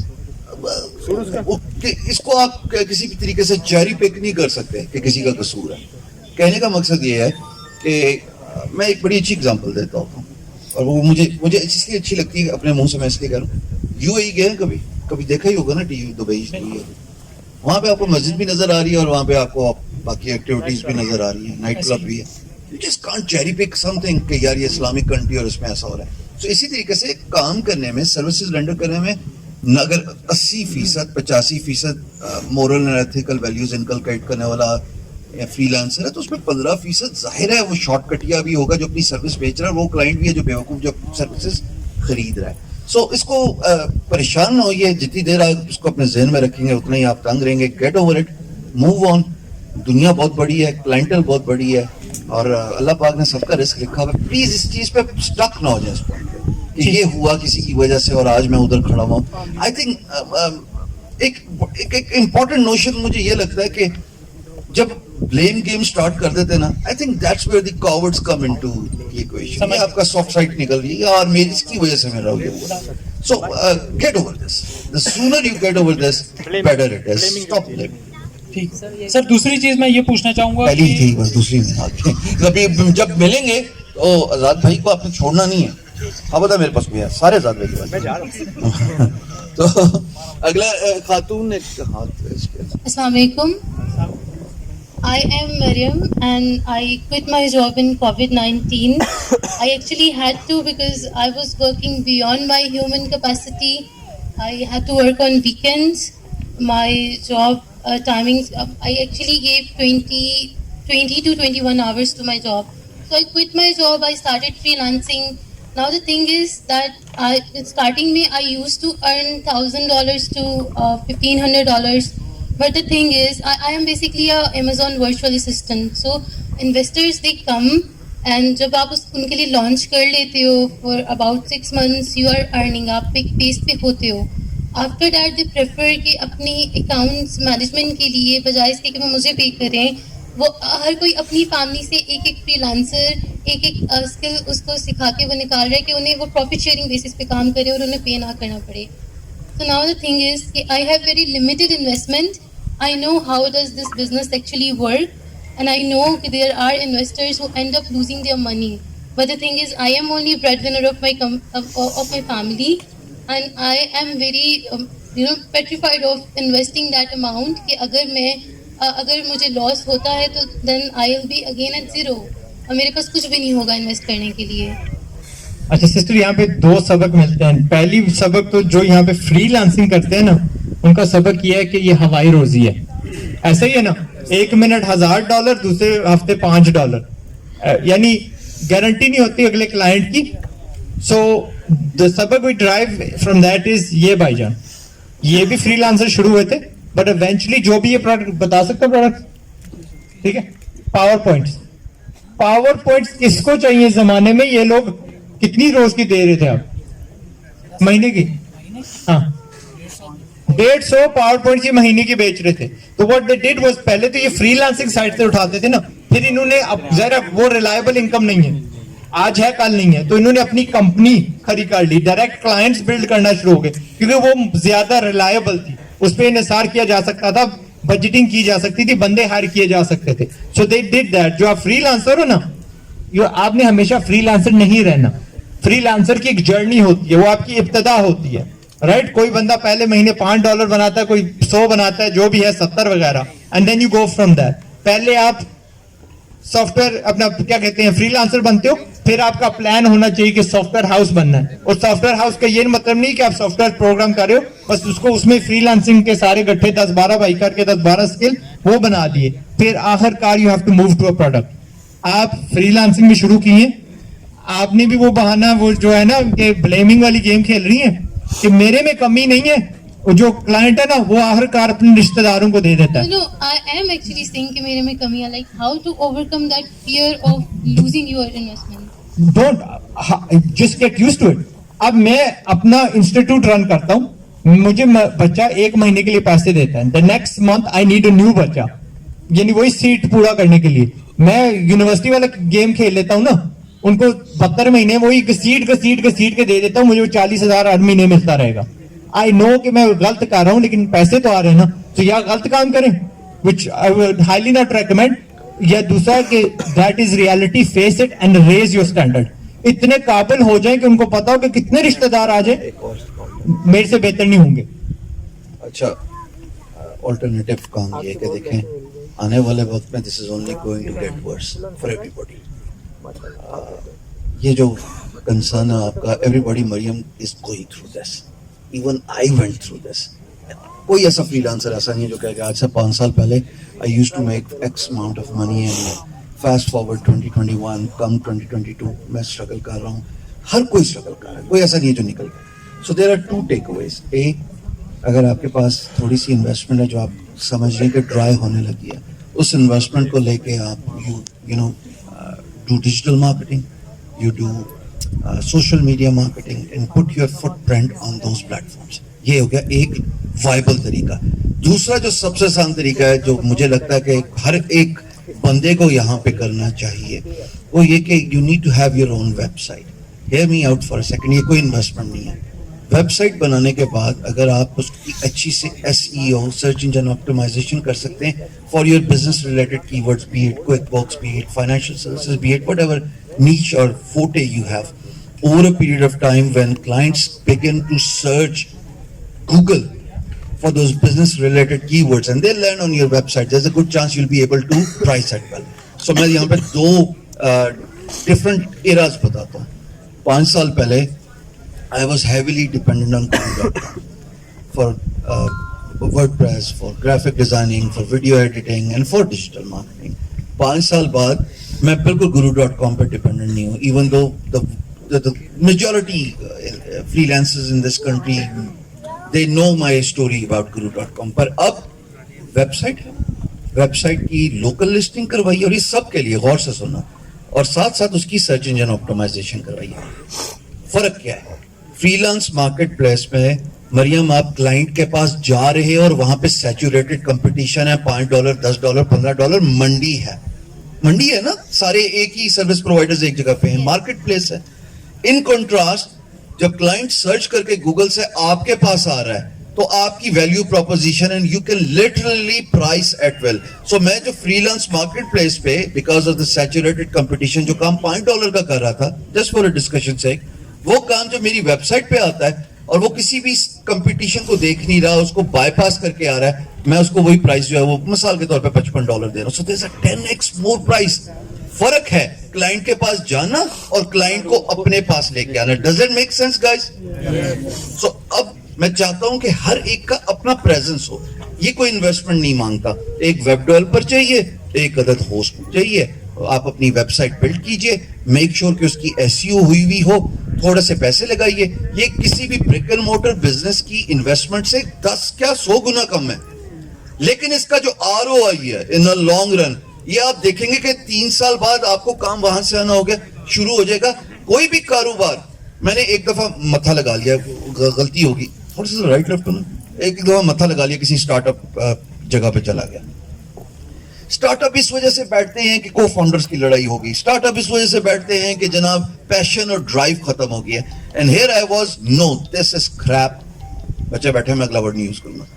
इसको आप किसी भी तरीके से चेरी पिक नहीं कर सकते कि किसी का कसूर है। कहने का मकसद ये है कि मैं एक बड़ी अच्छी एग्जांपल देता हूँ, और वो मुझे इसलिए अच्छी लगती है, अपने मुंह से मैं इसलिए कह रहा हूँ। यूएई गए कभी देखा ही होगा ना टीवी, दुबई, वहाँ पे आपको मस्जिद भी नजर आ रही है और वहाँ पे आपको बाकी एक्टिविटीज भी नजर आ रही है, नाइट क्लब भी है। You just can't cherry pick something कि यार ये इस्लामिक कंट्री और इसमें ऐसा हो रहा है। तो इसी तरीके से काम करने में, सर्विसेज रेंडर करने में, अगर 80%, 85% moral and ethical values inculcate करने वाला फ्रीलांसर है, तो उसमें 15% जाहिर है वो शॉर्टकटिया भी होगा जो अपनी सर्विस बेच रहा है, वो क्लाइंट भी है जो बेवकूफ जो सर्विसेज खरीद रहा है। सो इसको परेशान ना होइए, जितनी देर आप इसको अपने जहन में रखेंगे उतना ही आप तंग रहेंगे। Get over it, move on. दुनिया बहुत बड़ी है, क्लाइंटल बहुत बड़ी है, और अल्लाह पाक ने सबका रिस्क लिखा हुआ है। प्लीज इस चीज पे स्टक ना हो जाए कि ये हुआ किसी की वजह से और आज मैं उधर खड़ा हुआ। आई थिंक एक इम्पोर्टेंट नोशन मुझे ये लगता है कि जब ब्लेम गेम स्टार्ट कर देते ना, I think that's where the cowards come into the equation. ये आपका सॉफ्ट साइड निकल रही है और मेरी इसकी वजह से मेरा ये हुआ। सो get over this, the sooner you get over this better it is. Stop blaming. ठीक सर, दूसरी चीज मैं ये पूछना चाहूंगा, पहली थी बस, दूसरी में कभी जब मिलेंगे तो आजाद भाई को आपने छोड़ना नहीं है। हाँ बता, मेरे पास भी है सारे आजाद भाई के पास। मैं जा रहा हूँ। तो अगला खातून ने हाथ। अस्सलाम वालेकुम। I am Mariam and I quit my job in COVID-19. I actually had to because I was working beyond my human capacity. I had to work on weekends. My job timings, I actually gave 20 to 21 hours to my job. So I quit my job, I started freelancing. Now the thing is that starting me, I used to earn $1,000 to $1,500. But the thing is, I am basically a Amazon virtual assistant. So investors, they come and जब आप उनके लिए launch कर लेते हो for about 6 months, you are earning, आप एक base पे होते हो. After that, they prefer कि अपनी accounts management के लिए बजाय इसके कि वो मुझे पे करें, वो हर कोई अपनी फैमिली से एक freelancer, एक स्किल उसको सिखा के वो निकाल रहा है कि उन्हें वो profit sharing basis पे काम करे और उन्हें पे ना करना पड़े. So now the thing is, I have very limited investment. I know how does this business actually work, and I know there are investors who end up losing their money. But the thing is, I am only breadwinner of my family, and I am very petrified of investing that amount. कि अगर मुझे loss होता है तो then I will be again at zero. और मेरे पास कुछ भी नहीं होगा इन्वेस्ट करने के लिए। अच्छा सिस्टर, यहाँ पे 2 सबक मिलते हैं। पहली सबक तो जो यहाँ पे फ्रीलांसिंग करते हैं ना, उनका सबक ये है कि ये हवाई रोजी है। ऐसा ही है ना, एक मिनट $1000, दूसरे हफ्ते $5, यानी गारंटी नहीं होती अगले क्लाइंट की। सो द सबक we drive from that is ये भाईजान, ये भी फ्रीलांसर शुरू हुए थे, बट इवेंचुअली जो भी ये प्रोडक्ट बता सकता प्रोडक्ट, ठीक है, पावर पॉइंट्स किसको चाहिए इस जमाने में? ये लोग कितनी रोज की दे रहे थे आप? महीने की? हाँ, 150 पावर पॉइंट्स ये महीने की बेच रहे थे। तो व्हाट दे डिड वाज, पहले तो ये फ्रीलांसिंग साइट से उठाते थे ना, फिर इन्होंने, अब जरा वो रिलायबल इनकम नहीं है, आज है कल नहीं है, तो इन्होंने अपनी कंपनी खड़ी कर ली, डायरेक्ट क्लाइंट्स बिल्ड करना शुरू हो गए, क्योंकि वो ज्यादा रिलायबल थी, उस पर इंहिसार किया जा सकता था, बजटिंग की जा सकती थी, बंदे हायर किए जा सकते थे। सो दे डिड दैट। जो आप फ्रीलांसर हो ना, आपने हमेशा फ्रीलांसर नहीं रहना। फ्रीलांसर की एक जर्नी होती है, वो आपकी इब्तदा होती है, राइट? कोई बंदा पहले महीने $5 बनाता है, कोई 100 बनाता है, जो भी है 70 वगैरह, and then you go from that. पहले आप सॉफ्टवेयर अपना क्या कहते हैं फ्रीलांसर बनते हो, फिर आपका प्लान होना चाहिए कि सॉफ्टवेयर हाउस बनना है। और सॉफ्टवेयर हाउस का ये मतलब नहीं कि आप सॉफ्टवेयर प्रोग्राम कर रहे हो, बस उसको उसमें फ्रीलांसिंग के सारे गट्ठे 10-12 भाई करके 10-12 स्किल वो बना दिए, फिर आखिरकार you have to move to a product. आप फ्रीलांसिंग में शुरू किए, आपने भी वो बहाना, वो जो है ना कि ब्लेमिंग वाली गेम खेल रही है कि मेरे में कमी नहीं है, और जो क्लाइंट है ना वो आखिरकार अपने रिश्तेदारों को दे देता है। No, I am actually saying कि मेरे में कमी है, like how to overcome that fear of losing your investment. Don't just get used to it. अब मैं अपना इंस्टीट्यूट रन करता हूँ, मुझे बच्चा 1 महीने के लिए पैसे देता है, the next month I need a new बच्चा, यानी वही सीट पूरा करने के लिए मैं यूनिवर्सिटी वाला गेम खेल लेता हूँ ना, उनको 72 महीने वही घसीट के दे देता हूँ, मुझे 40,000 हर महीने मिलता रहेगा। आई नो कि मैं गलत कर रहा हूं, लेकिन पैसे तो आ रहे हैं ना, तो या गलत काम करें, which I would highly not recommend, या दूसरा कि that is reality, face it and raise your standard. इतने काबिल हो जाएं कि उनको पता हो कि कितने रिश्तेदार आ जाए मेरे से बेहतर नहीं होंगे। अच्छा, ऑल्टरनेटिव काम ये कि देखें आने वाले वक्त में this is only going to get worse for everybody. ये जो कंसर्न है आपका, everybody, Mariam is going through this, even I went through this. कोई ऐसा फ्रीलांसर ऐसा नहीं है जो कहेगा आज से 5 साल पहले I used to make X amount of money and fast forward 2021 come 2022 मैं स्ट्रगल कर रहा हूँ। हर कोई स्ट्रगल कर रहा है, कोई ऐसा नहीं है जो निकल गया। So there are 2 takeaways. एक, अगर आपके पास थोड़ी सी इन्वेस्टमेंट है जो आप समझ रहे हैं कि ड्राई होने लगी है, उस इन्वेस्टमेंट को लेके आप you know do digital marketing, you do social media marketing and put your footprint on those platforms. ये हो गया एक वाइबल तरीका। दूसरा जो सबसे आसान तरीका है, जो मुझे लगता है कि हर एक बंदे को यहाँ पे करना चाहिए, वो ये कि you need to have your own website. Hear me out for a second, ये कोई इन्वेस्टमेंट नहीं है। वेबसाइट बनाने के बाद अगर आप उसकी अच्छी से SEO, सर्च इंजन ऑप्टिमाइजेशन कर सकते हैं for your business related keywords, be it QuickBooks, be it financial services, be it whatever niche or forte you have, over a period of time when clients begin to search Google for those business related keywords and they learn on your website, there's a good chance you'll be able to price it well. So मैं यहाँ पे 2 different eras बताता हूँ। 5 साल पहले I was heavily dependent on Guru.com for WordPress, for graphic designing, for video editing and for digital marketing. 5 साल बाद मैं बिल्कुल Guru.com पे डिपेंडेंट नहीं हूँ, even though the majority freelancers in this country they know my story about Guru.com, पर अब website की लोकल लिस्टिंग करवाइए, और ये सब के लिए गौर से सुनो, और साथ साथ उसकी सर्च इंजन ऑप्टिमाइजेशन करवाइए। फर्क क्या है? फ्रीलांस मार्केट प्लेस में मरियम आप क्लाइंट के पास जा रहे हैं और वहां पे सैचुरेटेड कंपटीशन है, $5, $10, $15, मंडी है ना, सारे एक ही सर्विस प्रोवाइडर्स एक जगह पे हैं, मार्केट प्लेस है। इन कॉन्ट्रास्ट जब क्लाइंट सर्च करके गूगल से आपके पास आ रहा है तो आपकी value proposition and you can literally price at well. So मैं जो फ्रीलांस मार्केट प्लेस पे because of the saturated competition जो काम $5 का कर रहा था, जस्ट फॉर अ डिस्कशन से, वो काम जो मेरी वेबसाइट पे आता है और वो किसी भी कंपटीशन को देख नहीं रहा, उसको बाईपास करके आ रहा है, मैं उसको वही प्राइस जो है वो मिसाल के तौर पे $55 दे रहा हूँ। So there is a 10x more price. फर्क है क्लाइंट के पास जाना और क्लाइंट को अपने पास लेके आना। Does it make sense guys? So अब मैं चाहता हूं कि हर एक का अपना प्रेजेंस हो। ये कोई इन्वेस्टमेंट नहीं मांगता। एक वेब डेवलपर चाहिए, एक अदद होस्ट चाहिए, आप अपनी वेबसाइट बिल्ड कीजिए, मेक श्योर कि उसकी एसईओ हुई हुई हो, थोड़े से पैसे लगाइए। ये किसी भी ब्रिक एंड मोटर बिजनेस की इन्वेस्टमेंट से 10 क्या 100 गुना कम है। लेकिन इसका जो ROI है इन अ लॉन्ग रन, ये आप देखेंगे कि 3 साल बाद आपको काम वहां से आना हो गया शुरू हो जाएगा। कोई भी कारोबार, मैंने एक दफा मथा लगा लिया, गलती होगी थोड़ा सा राइट लेफ्ट ना, एक दफा मथा लगा लिया, किसी स्टार्टअप जगह पे चला गया। स्टार्टअप इस वजह से बैठते हैं कि को फाउंडर्स की लड़ाई होगी, स्टार्टअप इस वजह से बैठते हैं कि जनाब पैशन और ड्राइव खत्म हो गया। And here I was, no this is crap. बच्चे बैठे, मैं अगला वर्ड नहीं यूज करूंगा।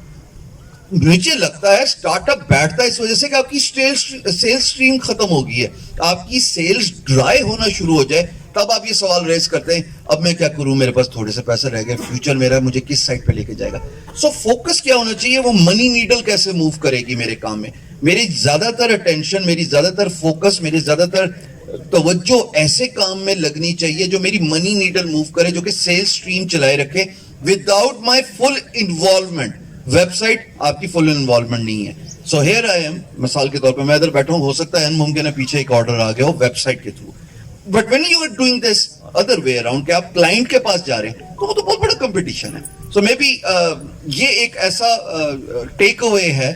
मुझे लगता है स्टार्टअप बैठता है इस वजह से कि आपकी सेल्स स्ट्रीम खत्म हो गई है, आपकी सेल्स ड्राई होना शुरू हो जाए, तब आप ये सवाल रेज करते हैं अब मैं क्या करूं, मेरे पास थोड़े से पैसे रह गए, फ्यूचर मेरा मुझे किस साइड पे लेके जाएगा। सो फोकस क्या होना चाहिए, वो मनी नीडल कैसे मूव करेगी मेरे काम में। मेरी ज्यादातर अटेंशन, मेरी ज्यादातर फोकस, मेरी ज्यादातर तवज्जो ऐसे काम में लगनी चाहिए जो मेरी मनी नीडल मूव करे, जो कि सेल्स स्ट्रीम चलाए रखे without my full involvement. Website आपकी फुल इन्वॉल्वमेंट नहीं है। सो हियर आई एम, मिसाल के तौर पे मैं इधर बैठा हूं, हो सकता है मुमकिन है पीछे एक ऑर्डर आ गया हो वेबसाइट के through, but when you are doing this other way around कि आप क्लाइंट के पास जा रहे हैं, तो वो तो बहुत बड़ा कंपटीशन है। सो मे बी ये एक ऐसा टेक अवे है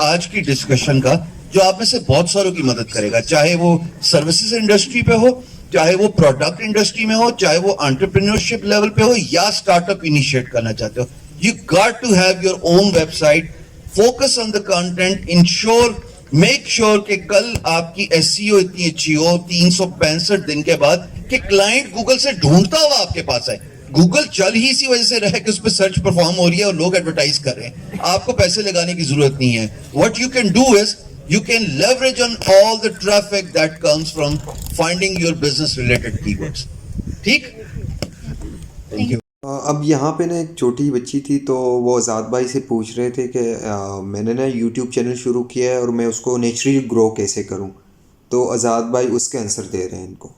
आज की डिस्कशन का जो आप में से बहुत सारों की मदद करेगा, चाहे वो सर्विसेज इंडस्ट्री पे हो, चाहे वो प्रोडक्ट इंडस्ट्री में हो, चाहे वो एंटरप्रेन्योरशिप लेवल पे हो, या स्टार्टअप इनिशिएट करना चाहते हो। You got to have your own website, focus on the content, ensure, make sure कि कल आपकी SEO इतनी अच्छी हो 365 दिन के बाद कि क्लाइंट गूगल से ढूंढता हुआ आपके पास आए। गूगल चल ही इसी वजह से रहा है कि उस पर सर्च परफॉर्म हो रही है और लोग एडवर्टाइज कर रहे हैं, आपको पैसे लगाने की जरूरत नहीं है। What you can do is you can leverage on all the traffic that comes from finding your business related keywords. ठीक? Thank you. अब यहाँ पे ना एक छोटी बच्ची थी, तो वो आज़ाद भाई से पूछ रहे थे कि मैंने ना यूट्यूब चैनल शुरू किया है और मैं उसको नेचुरली ग्रो कैसे करूँ, तो आज़ाद भाई उसके आंसर दे रहे हैं इनको।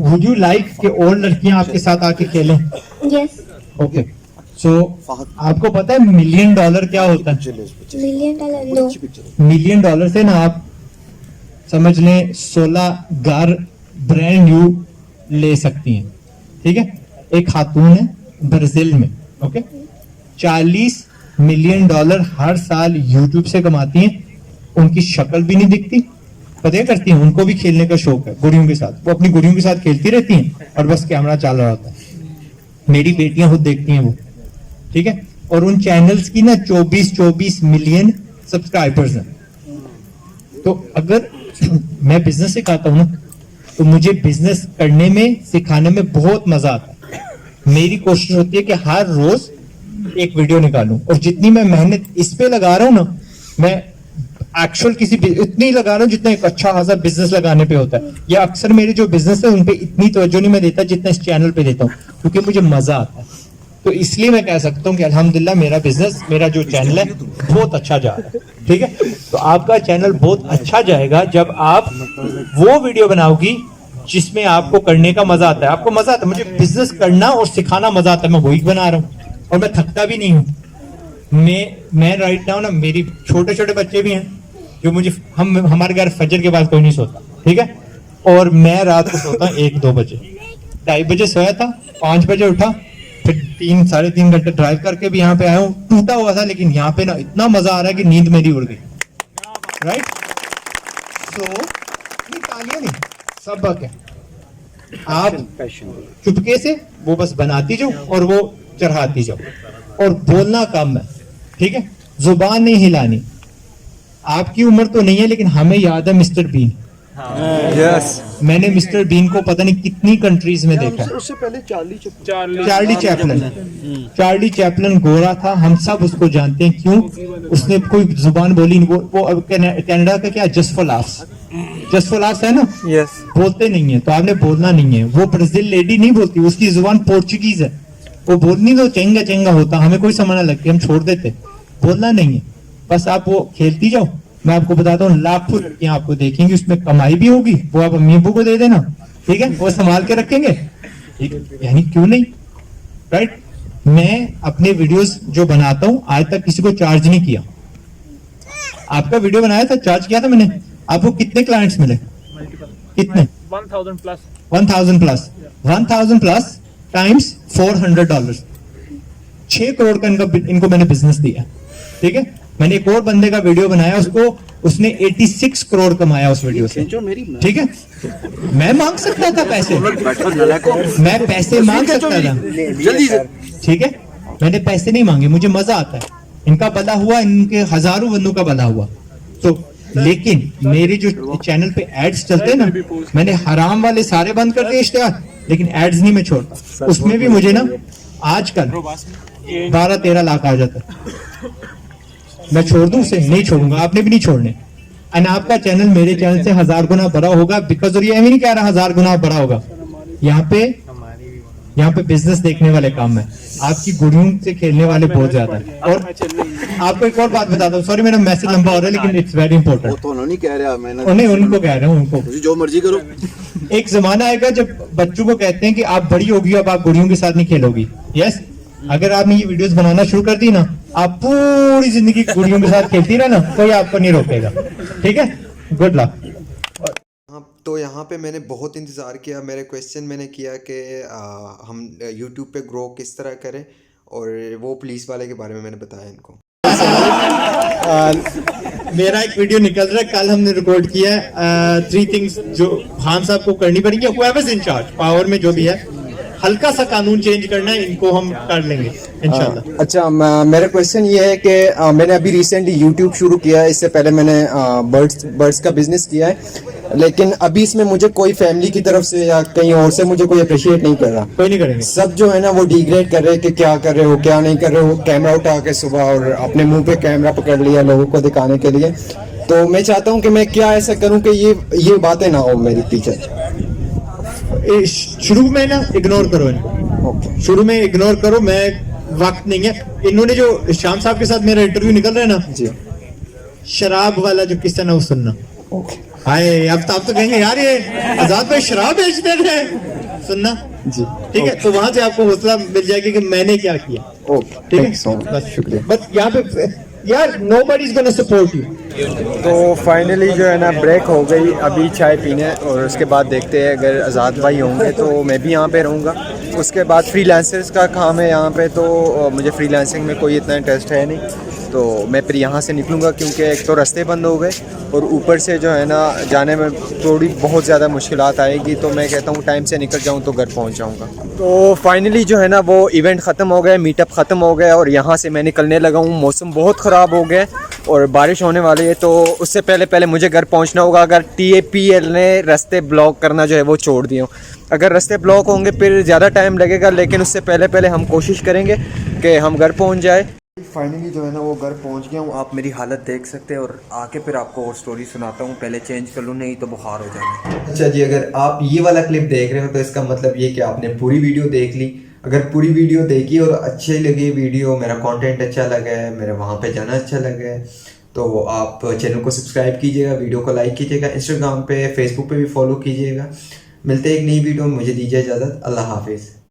Would you like कि और लड़कियां आपके साथ आके खेलें? Yes. Okay. So आपको पता है $1 million क्या होता है? $1 million no. $1 million से ना आप समझ लें 16 कार ब्रांड न्यू ले सकती हैं, ठीक है। एक खातून है ब्राजील में, ओके, $40 मिलियन हर साल यूट्यूब से कमाती हैं, उनकी शक्ल भी नहीं दिखती, पता करती हैं, उनको भी खेलने का शौक है गुड़ियों के साथ, वो अपनी गुड़ियों के साथ खेलती रहती हैं और बस कैमरा चल रहा होता है। मेरी बेटियां खुद देखती हैं वो, ठीक है, और उन चैनल्स की ना 24 मिलियन सब्सक्राइबर्स हैं। तो अगर मैं बिजनेस सिखाता हूँ ना, तो मुझे बिजनेस करने में, सिखाने में बहुत मजा आता है। मेरी कोशिश होती है कि हर रोज एक वीडियो निकालूं, और जितनी मैं मेहनत इस पे लगा रहा हूं ना, मैं एक्चुअल किसी इतनी लगा रहा हूं जितना एक अच्छा खासा बिजनेस लगाने पे होता है। या अक्सर मेरे जो बिजनेस है उन पे इतनी तवज्जो नहीं मैं देता जितना इस चैनल पे देता हूँ, क्योंकि मुझे मजा आता है। तो इसलिए मैं कह सकता हूँ कि अल्हम्दुलिल्लाह मेरा बिजनेस, मेरा जो चैनल है बहुत अच्छा जा रहा है, ठीक है। तो आपका चैनल बहुत अच्छा जाएगा जब आप वो वीडियो बनाओगी जिसमें आपको करने का मजा आता है। आपको मजा आता है, मुझे बिजनेस करना और सिखाना मजा आता है, मैं वही बना रहा हूँ और मैं थकता भी नहीं हूँ। मैं राइट नाउ ना, मेरी छोटे छोटे बच्चे भी हैं जो मुझे, हमारे घर फजर के बाद कोई नहीं सोता, ठीक है, और मैं रात को सोता 1-2 बजे, 2:30 बजे सोया था, 5 बजे उठा, फिर 3-3.5 घंटे ड्राइव करके भी यहाँ पे आया हूँ। टूटा हुआ था, लेकिन यहाँ पे ना इतना मजा आ रहा है कि नींद मेरी उड़ गई, राइट। सो तालियां नहीं, सबक है, आप चुपके से वो बस बनाती जाओ और वो चढ़ाती जाओ, और बोलना कम है, ठीक है, जुबान नहीं हिलानी। आपकी उम्र तो नहीं है, लेकिन हमें याद है मिस्टर बीन। यस, मैंने मिस्टर बीन को पता नहीं कितनी कंट्रीज में देखा है। उससे पहले चार्ली चैपलन गोरा था, हम सब उसको जानते हैं। क्यों? उसने कोई जुबान बोली नहीं। वो कनाडा का क्या, जस्ट फॉर लाफ्स है ना, यस, बोलते नहीं है, तो आपने बोलना नहीं है। वो ब्राजील लेडी नहीं बोलती, उसकी जुबान पोर्चुगीज है, वो बोलनी तो चेंगा चेंगा होता, हमें कोई समझ ना लगती, हम छोड़ देते। बोलना नहीं है, बस आप वो खेलती जाओ। मैं आपको बताता हूँ, लाखों लड़कियां आपको देखेंगी, उसमें कमाई भी होगी, वो आप अम्मी अब्बू को दे देना, ठीक है, वो संभाल के रखेंगे, यानी क्यों नहीं, राइट। मैं अपने वीडियोस जो बनाता हूं आज तक किसी को चार्ज नहीं किया। आपका वीडियो बनाया था, चार्ज किया था मैंने। आपको कितने क्लाइंट्स मिले? कितने? 1000 प्लस 1000 प्लस टाइम्स $400, 6 करोड़ का इनको मैंने बिजनेस दिया। ठीक है, मैंने एक और बंदे का वीडियो बनाया, उसने 86 करोड़ कमाया उस वीडियो से। ठीक है, मैं मांग सकता था पैसे, मैं पैसे मांग सकता था, जल्दी से। ठीक है, मैंने पैसे नहीं मांगे, मुझे मजा आता है। इनका भला हुआ, इनके हजारों बंदों का भला हुआ। तो लेकिन मेरे जो चैनल पे एड्स चलते हैं ना, मैंने हराम वाले सारे बंद कर दिए इश्तेहार, लेकिन एड्स नहीं मैं छोड़ता। उसमें भी मुझे ना आजकल 12-13 लाख आ जाता है। मैं छोड़ दूं उसे? नहीं छोड़ूंगा, आपने भी नहीं छोड़ने। एंड आपका चैनल मेरे चैनल से 1000 गुना बड़ा होगा, बिकॉज और ये नहीं कह रहा 1000 गुना बड़ा होगा। यहाँ पे बिजनेस देखने वाले काम है, आपकी गुड़ियों से खेलने वाले बहुत ज्यादा है। और आपको एक और बात बताता हूँ, सॉरी मेरा मैसेज लंबा हो रहा है, लेकिन इट्स वेरी इंपॉर्टेंट। तो नहीं कह रहा मैंने, उन्हें उनको कह रहा हूँ, उनको जो मर्जी करो। एक जमाना आएगा जब बच्चों को कहते हैं कि आप बड़ी होगी, अब आप गुड़ियों के साथ नहीं खेलोगी। यस, अगर आपने ये वीडियोस बनाना शुरू कर दी ना, आप पूरी जिंदगी गुड़ियों के साथ खेलती रहना, कोई आपको नहीं रोकेगा। ठीक है, गुड लक। तो यहाँ पे मैंने बहुत इंतज़ार किया, मेरे क्वेश्चन मैंने किया कि हम यूट्यूब पे ग्रो किस तरह करें, और वो पुलिस वाले के बारे में मैंने बताया इनको। मेरा एक वीडियो निकल रहा है, कल हमने रिकॉर्ड किया है। 3 थिंग्स जो खान साहब को करनी पड़ेंगी, whoever is in charge, power में जो भी है, हल्का सा कानून चेंज करना है, इनको हम कर लेंगे इंशाल्लाह। अच्छा, मेरा क्वेश्चन ये है कि मैंने अभी रिसेंटली यूट्यूब शुरू किया है, इससे पहले मैंने बर्ड्स का बिजनेस किया है, लेकिन अभी इसमें मुझे कोई फैमिली की तरफ से या कहीं और से मुझे कोई अप्रिशिएट नहीं कर रहा। कोई नहीं करेंगे। सब जो है ना वो डिग्रेड कर रहे हैं कि क्या कर रहे हो, क्या नहीं कर रहे हो। कैमरा उठा के सुबह और अपने मुंह पे कैमरा पकड़ लिया लोगों को दिखाने के लिए। तो मैं चाहता हूँ कि मैं क्या ऐसा करूँ कि ये बातें ना हो मेरी पीछे। शुरू में ना इग्नोर करो इनको, शुरू में इग्नोर करो। मैं वक्त नहीं है। इन्होंने जो शाम साहब के साथ मेरा इंटरव्यू निकल रहा है ना जी, शराब वाला जो किस्सा ना वो सुनना। हाय, अब तो कहेंगे यार ये आजाद भाई शराब बेचते हैं, सुनना जी। ठीक है, तो वहां से आपको हौसला मिल जाएगा कि मैंने क्या किया। ठीक है, बस शुक्रिया। बस यहाँ पे यार nobody is gonna support you। तो फाइनली जो है ना ब्रेक हो गई, अभी चाय पीने, और उसके बाद देखते हैं अगर आज़ाद भाई होंगे तो मैं भी यहाँ पे रहूँगा। उसके बाद फ्रीलांसर्स का काम है यहाँ पे, तो मुझे फ्रीलांसिंग में कोई इतना इंटरेस्ट है नहीं, तो मैं फिर यहाँ से निकलूँगा, क्योंकि एक तो रास्ते बंद हो गए और ऊपर से जो है ना जाने में थोड़ी बहुत ज़्यादा मुश्किलात आएगी। तो मैं कहता हूँ टाइम से निकल जाऊँ तो घर पहुँच जाऊँगा। तो फाइनली जो है ना वो इवेंट ख़त्म हो गया, मीटअप ख़त्म हो गया, और यहाँ से मैं निकलने लगा हूँ। मौसम बहुत ख़राब हो गया और बारिश होने वाली है, तो उससे पहले मुझे घर पहुँचना होगा। अगर TAPL ने रास्ते ब्लॉक करना जो है वो छोड़ दिए, अगर रास्ते ब्लॉक होंगे फिर ज़्यादा टाइम लगेगा, लेकिन उससे पहले हम कोशिश करेंगे कि हम घर पहुँच जाए। फाइनली जो है ना वो घर पहुंच गया हूँ। आप मेरी हालत देख सकते हैं, और आके फिर आपको और स्टोरी सुनाता हूँ। पहले चेंज कर लूँ, नहीं तो बुखार हो जाएगा। अच्छा जी, अगर आप ये वाला क्लिप देख रहे हो तो इसका मतलब ये कि आपने पूरी वीडियो देख ली। अगर पूरी वीडियो देखी और अच्छी लगी वीडियो, मेरा कंटेंट अच्छा लगा है, मेरा वहाँ पे जाना अच्छा लगा है, तो आप चैनल को सब्सक्राइब कीजिएगा, वीडियो को लाइक कीजिएगा, इंस्टाग्राम पे फेसबुक पे भी फॉलो कीजिएगा। मिलते हैं एक नई वीडियो में, मुझे दीजिए इजाज़त। अल्लाह हाफिज़।